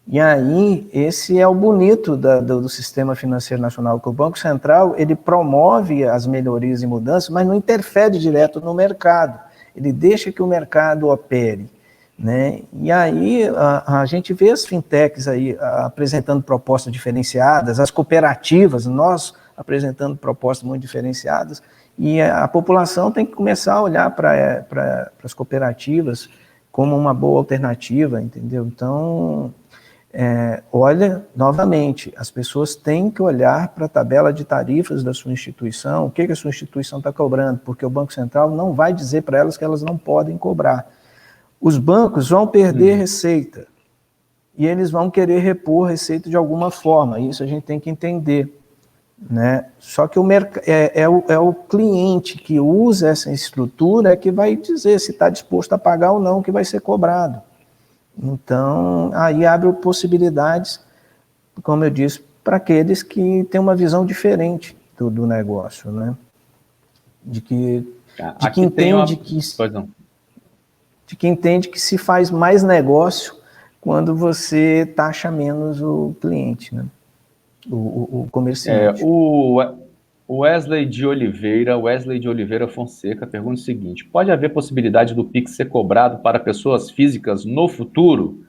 S6: E aí, esse é o bonito do sistema financeiro nacional, que o Banco Central, ele promove as melhorias e mudanças, mas não interfere direto no mercado. Ele deixa que o mercado opere, né? E aí, a gente vê as fintechs aí apresentando propostas diferenciadas, as cooperativas, nós apresentando propostas muito diferenciadas, e a população tem que começar a olhar para as cooperativas como uma boa alternativa, entendeu? Então, olha, novamente, as pessoas têm que olhar para a tabela de tarifas da sua instituição, o que a sua instituição está cobrando, porque o Banco Central não vai dizer para elas que elas não podem cobrar. Os bancos vão perder receita, e eles vão querer repor receita de alguma forma, isso a gente tem que entender, né? Só que é o cliente que usa essa estrutura que vai dizer se está disposto a pagar ou não o que vai ser cobrado. Então, aí abre possibilidades, como eu disse, para aqueles que têm uma visão diferente do negócio, né? De que entende que se faz mais negócio quando você taxa menos o cliente, né? O comerciante.
S1: O Wesley de Oliveira Fonseca pergunta o seguinte: pode haver possibilidade do Pix ser cobrado para pessoas físicas no futuro?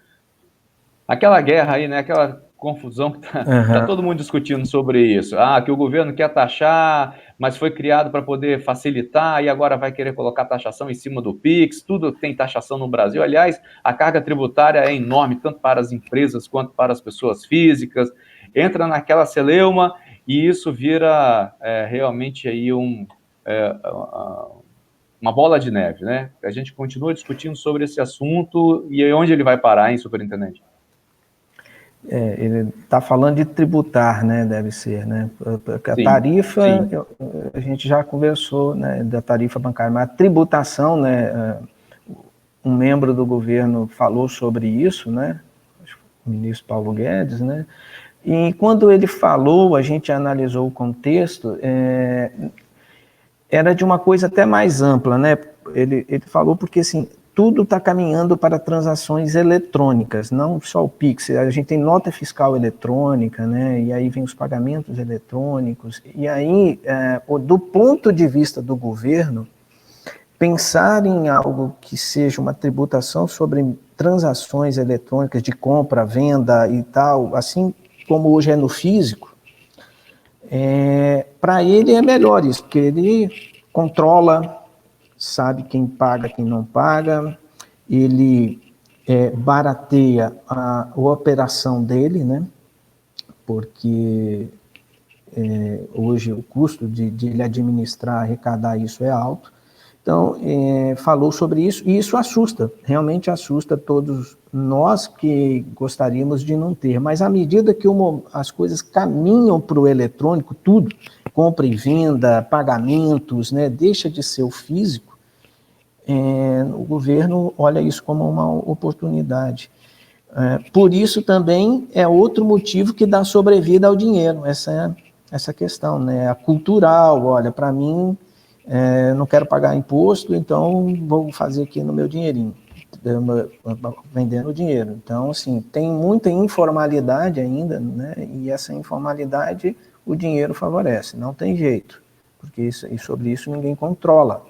S1: Aquela guerra aí, né? Aquela confusão que tá todo mundo discutindo sobre isso. Que o governo quer taxar, mas foi criado para poder facilitar e agora vai querer colocar taxação em cima do Pix. Tudo tem taxação no Brasil. Aliás, a carga tributária é enorme, tanto para as empresas quanto para as pessoas físicas. Entra naquela celeuma e isso vira realmente aí uma bola de neve, né? A gente continua discutindo sobre esse assunto e onde ele vai parar, hein, superintendente?
S6: Ele está falando de tributar, né? Deve ser, né? A tarifa, a gente já conversou, né, da tarifa bancária, mas a tributação, né? Um membro do governo falou sobre isso, né? O ministro Paulo Guedes, né? E quando ele falou, a gente analisou o contexto, era de uma coisa até mais ampla, né? Ele falou porque, assim, tudo está caminhando para transações eletrônicas, não só o Pix. A gente tem nota fiscal eletrônica, né? E aí vem os pagamentos eletrônicos. E aí, do ponto de vista do governo, pensar em algo que seja uma tributação sobre transações eletrônicas de compra, venda e tal, assim como hoje é no físico, para ele é melhor isso, porque ele controla, sabe quem paga, quem não paga, ele barateia a operação dele, né? Porque hoje o custo de ele administrar, arrecadar isso é alto. Então, falou sobre isso, e isso assusta, realmente assusta todos nós que gostaríamos de não ter. Mas à medida que as coisas caminham para o eletrônico, tudo, compra e venda, pagamentos, né, deixa de ser o físico, o governo olha isso como uma oportunidade. Por isso também é outro motivo que dá sobrevida ao dinheiro, essa questão, né, a cultural. Olha, para mim, não quero pagar imposto, então vou fazer aqui no meu dinheirinho, vendendo dinheiro. Então, assim, tem muita informalidade ainda, né? E essa informalidade o dinheiro favorece, não tem jeito, porque sobre isso ninguém controla,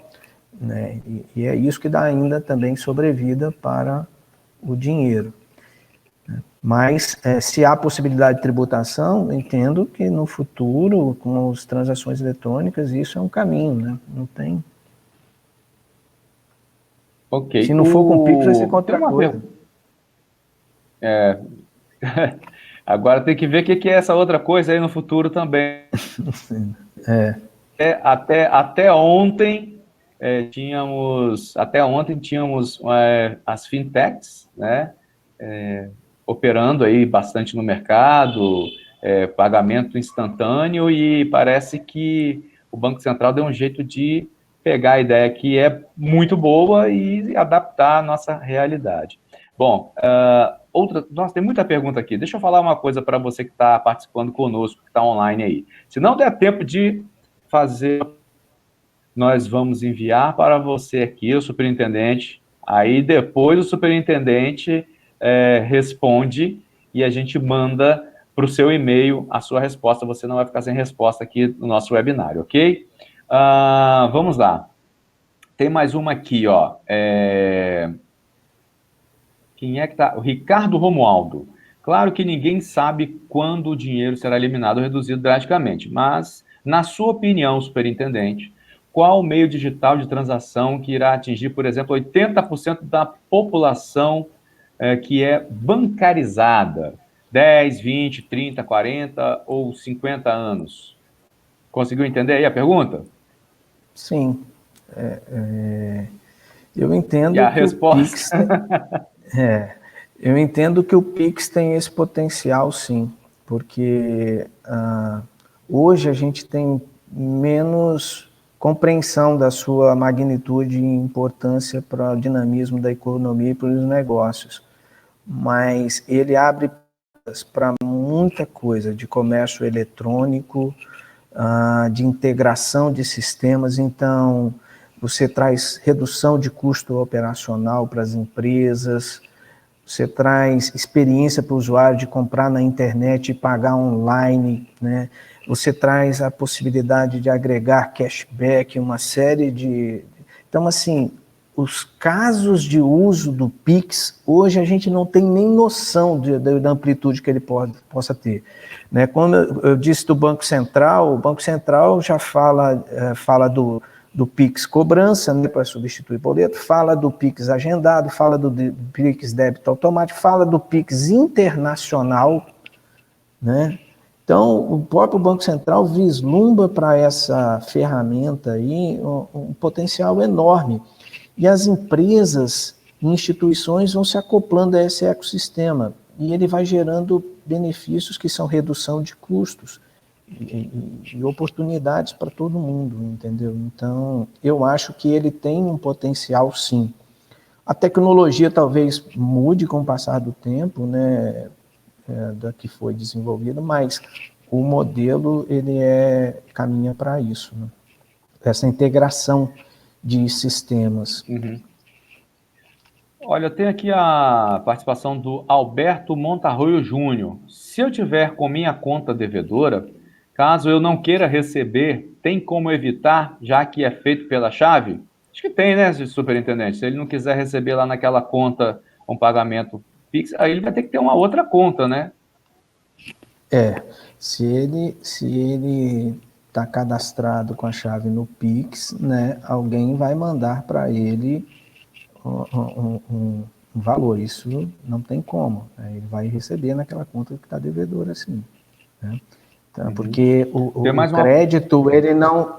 S6: né? E é isso que dá ainda também sobrevida para o dinheiro. Mas, se há possibilidade de tributação, entendo que no futuro, com as transações eletrônicas, isso é um caminho, né? Não tem.
S1: Ok.
S6: Se não for com o Pix, vai ser com outra coisa.
S1: Agora tem que ver o que é essa outra coisa aí no futuro também. Até ontem tínhamos as fintechs, né? Operando aí bastante no mercado, pagamento instantâneo, e parece que o Banco Central deu um jeito de pegar a ideia que é muito boa e adaptar à nossa realidade. Bom, outra... Nossa, tem muita pergunta aqui. Deixa eu falar uma coisa para você que está participando conosco, que está online aí. Se não der tempo de fazer, nós vamos enviar para você aqui, o superintendente. Aí depois o superintendente responde e a gente manda para o seu e-mail a sua resposta. Você não vai ficar sem resposta aqui no nosso webinário, ok? Vamos lá. Tem mais uma aqui, ó. Quem é que tá? O Ricardo Romualdo. Claro que ninguém sabe quando o dinheiro será eliminado ou reduzido drasticamente, mas, na sua opinião, superintendente, qual o meio digital de transação que irá atingir, por exemplo, 80% da população que é bancarizada? 10, 20, 30, 40 ou 50 anos? Conseguiu entender aí a pergunta?
S6: Sim. Eu entendo
S1: e a
S6: que
S1: resposta...
S6: o Pix eu entendo que o Pix tem esse potencial, sim, porque hoje a gente tem menos compreensão da sua magnitude e importância para o dinamismo da economia e para os negócios, mas ele abre para muita coisa, de comércio eletrônico, de integração de sistemas. Então você traz redução de custo operacional para as empresas, você traz experiência para o usuário de comprar na internet e pagar online, né? Você traz a possibilidade de agregar cashback, uma série de... Então, assim, os casos de uso do Pix, hoje a gente não tem nem noção da amplitude que ele possa ter, né? Quando eu disse do Banco Central, o Banco Central já fala do Pix cobrança, né, para substituir boleto, fala do Pix agendado, fala do Pix débito automático, fala do Pix internacional, né? Então, o próprio Banco Central vislumbra para essa ferramenta aí um potencial enorme. E as empresas e instituições vão se acoplando a esse ecossistema, e ele vai gerando benefícios que são redução de custos e oportunidades para todo mundo, entendeu? Então, eu acho que ele tem um potencial, sim. A tecnologia talvez mude com o passar do tempo, né, da que foi desenvolvida, mas o modelo, ele caminha para isso, né? Essa integração de sistemas.
S1: Uhum. Olha, tem aqui a participação do Alberto Montarroio Júnior. Se eu tiver com minha conta devedora, caso eu não queira receber, tem como evitar, já que é feito pela chave? Acho que tem, né, superintendente? Se ele não quiser receber lá naquela conta um pagamento Pix, aí ele vai ter que ter uma outra conta, né?
S6: Se ele está cadastrado com a chave no Pix, né, alguém vai mandar para ele um valor. Isso não tem como, né? Ele vai receber naquela conta que está devedora, assim, né? Então, porque o crédito, ele não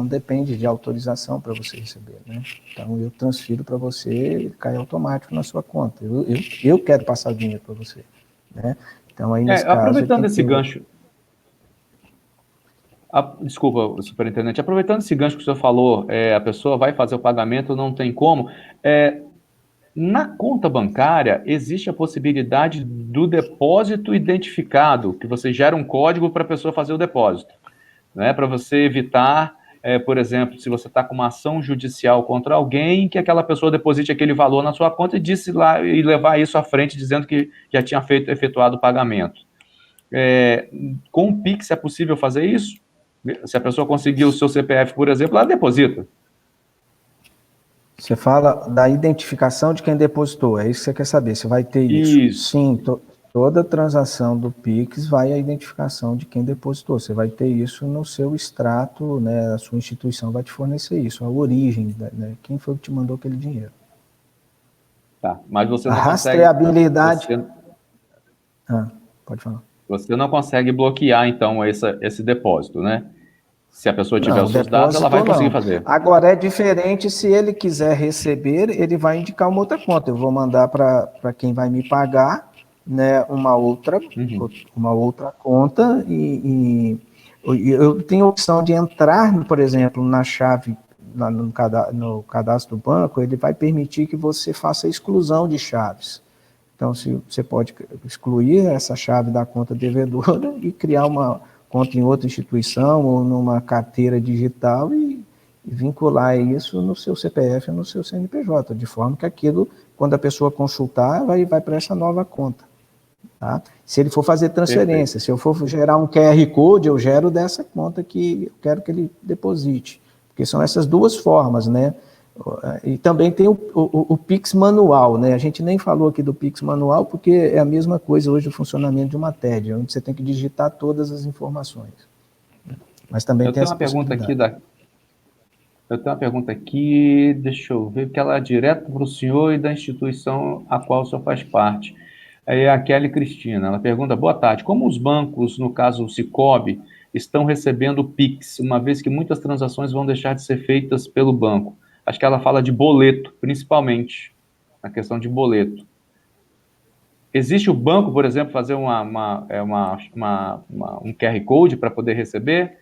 S6: depende de autorização para você receber, né? Então, eu transfiro para você, ele cai automático na sua conta. Eu quero passar o dinheiro para você, né? Então, aí, nesse caso...
S1: Aproveitando esse gancho... Desculpa, superintendente. Aproveitando esse gancho que o senhor falou, a pessoa vai fazer o pagamento, não tem como... Na conta bancária, existe a possibilidade do depósito identificado, que você gera um código para a pessoa fazer o depósito, né? Para você evitar, por exemplo, se você está com uma ação judicial contra alguém, que aquela pessoa deposite aquele valor na sua conta e levar isso à frente, dizendo que já tinha efetuado o pagamento. Com o Pix é possível fazer isso? Se a pessoa conseguir o seu CPF, por exemplo, ela deposita.
S6: Você fala da identificação de quem depositou, é isso que você quer saber, você vai ter isso?
S1: Isso.
S6: Sim, toda transação do Pix vai a identificação de quem depositou, você vai ter isso no seu extrato, né, a sua instituição vai te fornecer isso, a origem, né, quem foi que te mandou aquele dinheiro.
S1: Tá, mas você não
S6: consegue... A rastreabilidade... pode falar.
S1: Você não consegue bloquear, então, esse depósito, né? Se a pessoa tiver os seus dados, ela vai conseguir fazer.
S6: Agora, é diferente, se ele quiser receber, ele vai indicar uma outra conta. Eu vou mandar para quem vai me pagar, né, uma outra conta, e eu tenho a opção de entrar, por exemplo, na chave, no cadastro do banco, ele vai permitir que você faça a exclusão de chaves. Então, você pode excluir essa chave da conta devedora e criar uma conta em outra instituição ou numa carteira digital e vincular isso no seu CPF e no seu CNPJ, de forma que aquilo, quando a pessoa consultar, vai para essa nova conta. Tá? Se ele for fazer transferência, se eu for gerar um QR Code, eu gero dessa conta que eu quero que ele deposite. Porque são essas duas formas, né? E também tem o Pix manual, né? A gente nem falou aqui do Pix manual, porque é a mesma coisa hoje o funcionamento de uma TED, onde você tem que digitar todas as informações. Mas também tem essa possibilidade.
S1: Eu tenho uma pergunta aqui, deixa eu ver, que ela é direto para o senhor e da instituição a qual o senhor faz parte. É a Kelly Cristina, ela pergunta, boa tarde, como os bancos, no caso o Sicoob, estão recebendo Pix, uma vez que muitas transações vão deixar de ser feitas pelo banco? Acho que ela fala de boleto, principalmente, na questão de boleto. Existe o banco, por exemplo, fazer um QR Code para poder receber?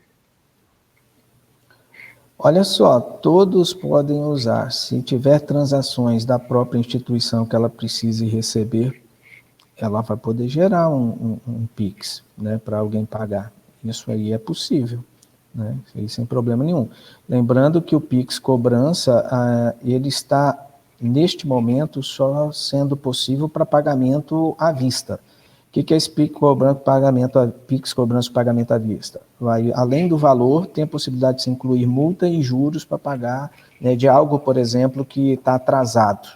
S6: Olha só, todos podem usar. Se tiver transações da própria instituição que ela precise receber, ela vai poder gerar um Pix, né, para alguém pagar. Isso aí é possível, né, sem problema nenhum. Lembrando que o Pix cobrança, ele está, neste momento, só sendo possível para pagamento à vista. O que é esse Pix cobrança pagamento à vista? Além do valor, tem a possibilidade de se incluir multa e juros para pagar, né, de algo, por exemplo, que está atrasado.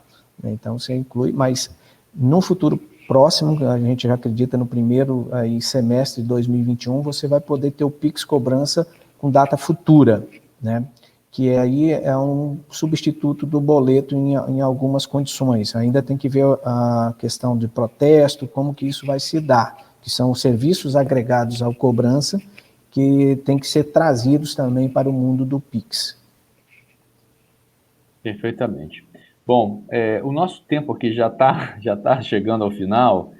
S6: Né? Então, você inclui, mas no futuro próximo, a gente já acredita no primeiro semestre de 2021, você vai poder ter o Pix cobrança com data futura, né? Que aí é um substituto do boleto em algumas condições. Ainda tem que ver a questão de protesto, como que isso vai se dar, que são os serviços agregados ao cobrança, que tem que ser trazidos também para o mundo do Pix.
S1: Perfeitamente. Bom, o nosso tempo aqui já tá chegando ao final,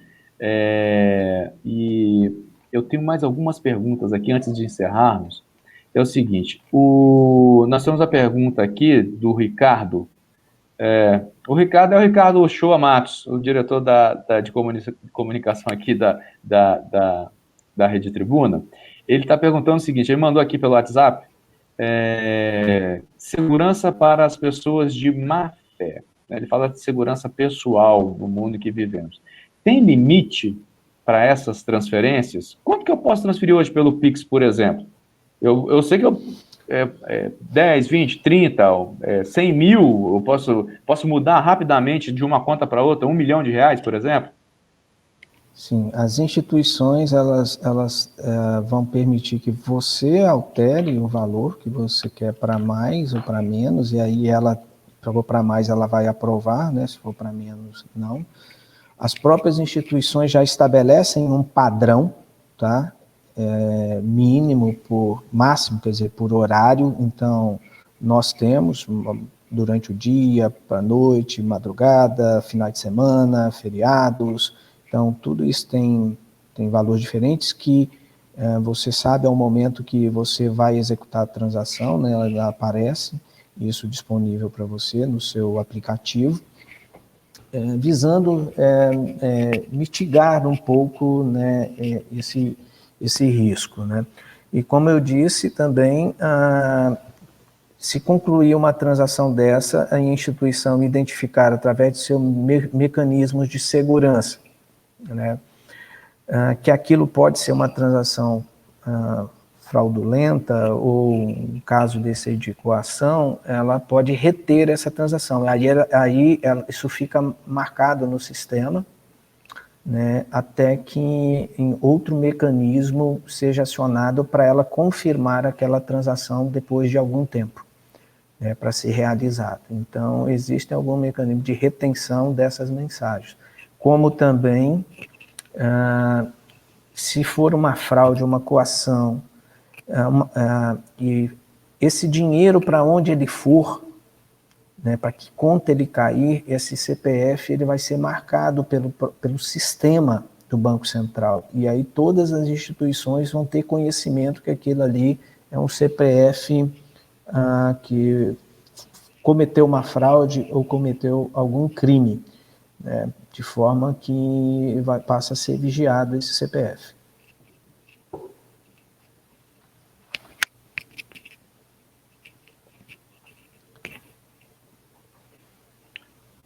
S1: e eu tenho mais algumas perguntas aqui antes de encerrarmos. É o seguinte, nós temos a pergunta aqui do Ricardo. O Ricardo é o Ricardo Shoa Matos, o diretor de comunicação aqui da Rede Tribuna. Ele está perguntando o seguinte, ele mandou aqui pelo WhatsApp, segurança para as pessoas de má fé. Ele fala de segurança pessoal no mundo em que vivemos. Tem limite para essas transferências? Quanto que eu posso transferir hoje pelo Pix, por exemplo? Eu sei que 10, 20, 30, 100 mil, eu posso mudar rapidamente de uma conta para outra, R$1 milhão, por exemplo?
S6: Sim, as instituições, elas vão permitir que você altere o valor que você quer para mais ou para menos, e aí se for para mais, ela vai aprovar, né? Se for para menos, não. As próprias instituições já estabelecem um padrão, tá? Mínimo por máximo, quer dizer, por horário. Então, nós temos durante o dia, para a noite, madrugada, final de semana, feriados. Então, tudo isso tem valores diferentes que você sabe ao momento que você vai executar a transação, né, ela aparece, isso disponível para você no seu aplicativo, visando mitigar um pouco, né, esse risco, né? E como eu disse também, se concluir uma transação dessa, a instituição identificar através de seus mecanismos de segurança, né, que aquilo pode ser uma transação fraudulenta ou um caso desse aí de coação, ela pode reter essa transação. Aí isso fica marcado no sistema, né, até que em outro mecanismo seja acionado para ela confirmar aquela transação depois de algum tempo, né, para ser realizado. Então, existe algum mecanismo de retenção dessas mensagens. Como também, se for uma fraude, uma coação, e esse dinheiro, para onde ele for, né, para que conta ele cair, esse CPF ele vai ser marcado pelo sistema do Banco Central. E aí todas as instituições vão ter conhecimento que aquilo ali é um CPF que cometeu uma fraude ou cometeu algum crime. de forma que passa a ser vigiado esse CPF.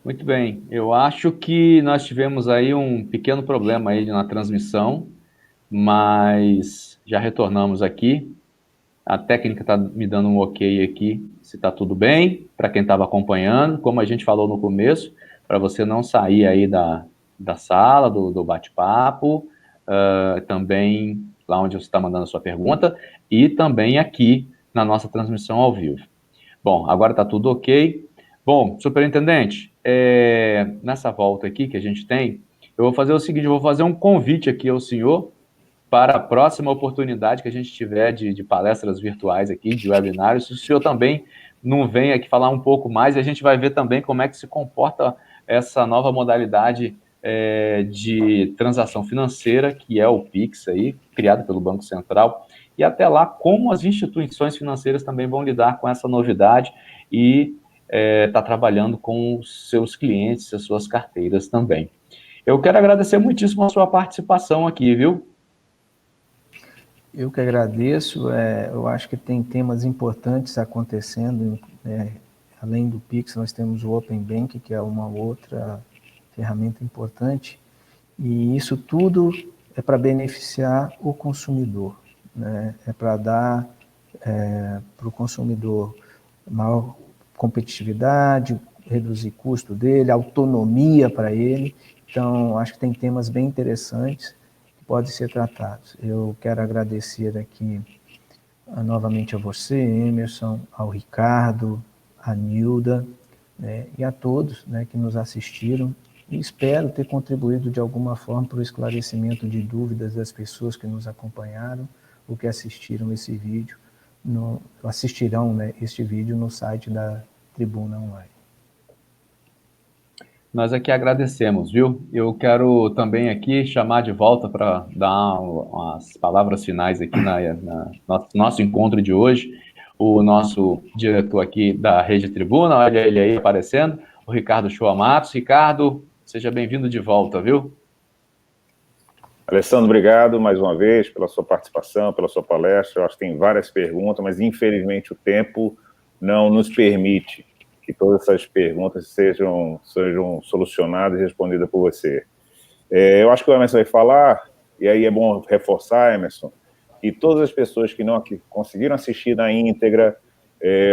S1: Muito bem, eu acho que nós tivemos aí um pequeno problema aí na transmissão, mas já retornamos aqui. A técnica está me dando um ok aqui, se está tudo bem, para quem estava acompanhando, como a gente falou no começo, para você não sair aí da sala, do bate-papo, também lá onde você está mandando a sua pergunta, e também aqui na nossa transmissão ao vivo. Bom, agora está tudo ok. Bom, superintendente, nessa volta aqui que a gente tem, eu vou fazer o seguinte, eu vou fazer um convite aqui ao senhor para a próxima oportunidade que a gente tiver de palestras virtuais aqui, de webinários, se o senhor também não vem aqui falar um pouco mais, e a gente vai ver também como é que se comporta essa nova modalidade de transação financeira, que é o Pix aí, criado pelo Banco Central, e até lá como as instituições financeiras também vão lidar com essa novidade e está trabalhando com os seus clientes, as suas carteiras também. Eu quero agradecer muitíssimo a sua participação aqui, viu?
S6: Eu que agradeço, eu acho que tem temas importantes acontecendo, além do Pix, nós temos o Open Bank, que é uma outra ferramenta importante, e isso tudo é para beneficiar o consumidor, né? É para dar para o consumidor maior competitividade, reduzir custo dele, autonomia para ele. Então, acho que tem temas bem interessantes que podem ser tratados. Eu quero agradecer aqui novamente a você, Emerson, ao Ricardo, a Nilda, né, e a todos, né, que nos assistiram, e espero ter contribuído de alguma forma para o esclarecimento de dúvidas das pessoas que nos acompanharam ou que assistiram esse vídeo, assistirão, né, este vídeo no site da Tribuna Online.
S1: Nós aqui agradecemos, viu? Eu quero também aqui chamar de volta para dar umas palavras finais aqui no nosso encontro de hoje, o nosso diretor aqui da Rede Tribuna, olha ele aí aparecendo, o Ricardo Shoa Matos. Ricardo, seja bem-vindo de volta, viu?
S2: Alessandro, obrigado mais uma vez pela sua participação, pela sua palestra. Eu acho que tem várias perguntas, mas infelizmente o tempo não nos permite que todas essas perguntas sejam solucionadas e respondidas por você. Eu acho que o Emerson vai falar, e aí é bom reforçar, Emerson, que todas as pessoas que não conseguiram assistir na íntegra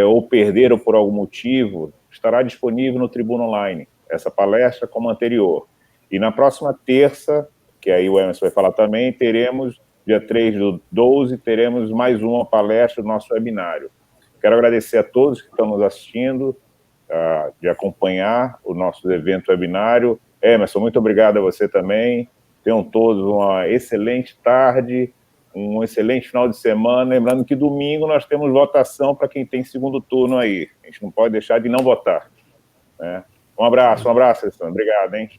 S2: ou perderam por algum motivo, estará disponível no Tribuna Online, essa palestra como a anterior. E na próxima terça, que aí o Emerson vai falar também, teremos, dia 3/12, teremos mais uma palestra do nosso webinário. Quero agradecer a todos que estão nos assistindo, de acompanhar o nosso evento webinário. Emerson, muito obrigado a você também. Tenham todos uma excelente tarde, um excelente final de semana. Lembrando que domingo nós temos votação para quem tem segundo turno aí. A gente não pode deixar de não votar, né? Um abraço, Alessandro. Obrigado, hein?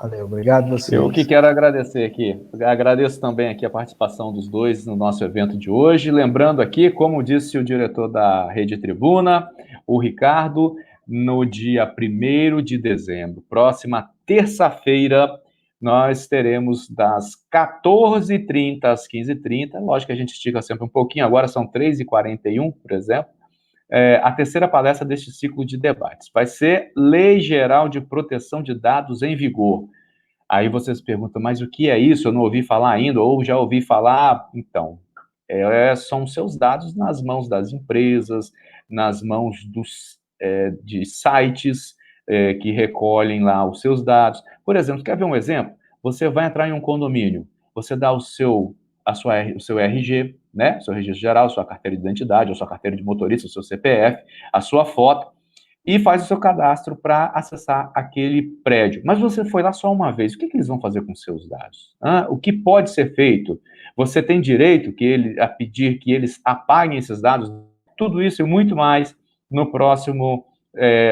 S6: Valeu, obrigado a vocês.
S1: Eu que quero agradecer aqui. Agradeço também aqui a participação dos dois no nosso evento de hoje. Lembrando aqui, como disse o diretor da Rede Tribuna, o Ricardo, no dia 1º de dezembro, próxima terça-feira, nós teremos das 14h30 às 15h30, lógico que a gente estica sempre um pouquinho, agora são 3h41, por exemplo, a terceira palestra deste ciclo de debates. Vai ser Lei Geral de Proteção de Dados em vigor. Aí vocês perguntam, mas o que é isso? Eu não ouvi falar ainda, ou já ouvi falar. Então, são seus dados nas mãos das empresas, nas mãos de sites que recolhem lá os seus dados. Por exemplo, quer ver um exemplo? Você vai entrar em um condomínio, você dá o seu RG, né? Seu registro geral, sua carteira de identidade, a sua carteira de motorista, o seu CPF, a sua foto, e faz o seu cadastro para acessar aquele prédio. Mas você foi lá só uma vez, o que eles vão fazer com seus dados? O que pode ser feito? Você tem direito a pedir que eles apaguem esses dados? Tudo isso e muito mais no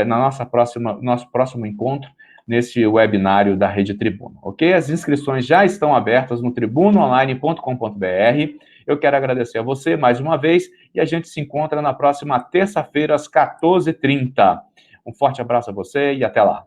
S1: nosso próximo encontro, nesse webinário da Rede Tribuna, ok? As inscrições já estão abertas no tribunaonline.com.br. Eu quero agradecer a você mais uma vez e a gente se encontra na próxima terça-feira às 14h30. Um forte abraço a você e até lá.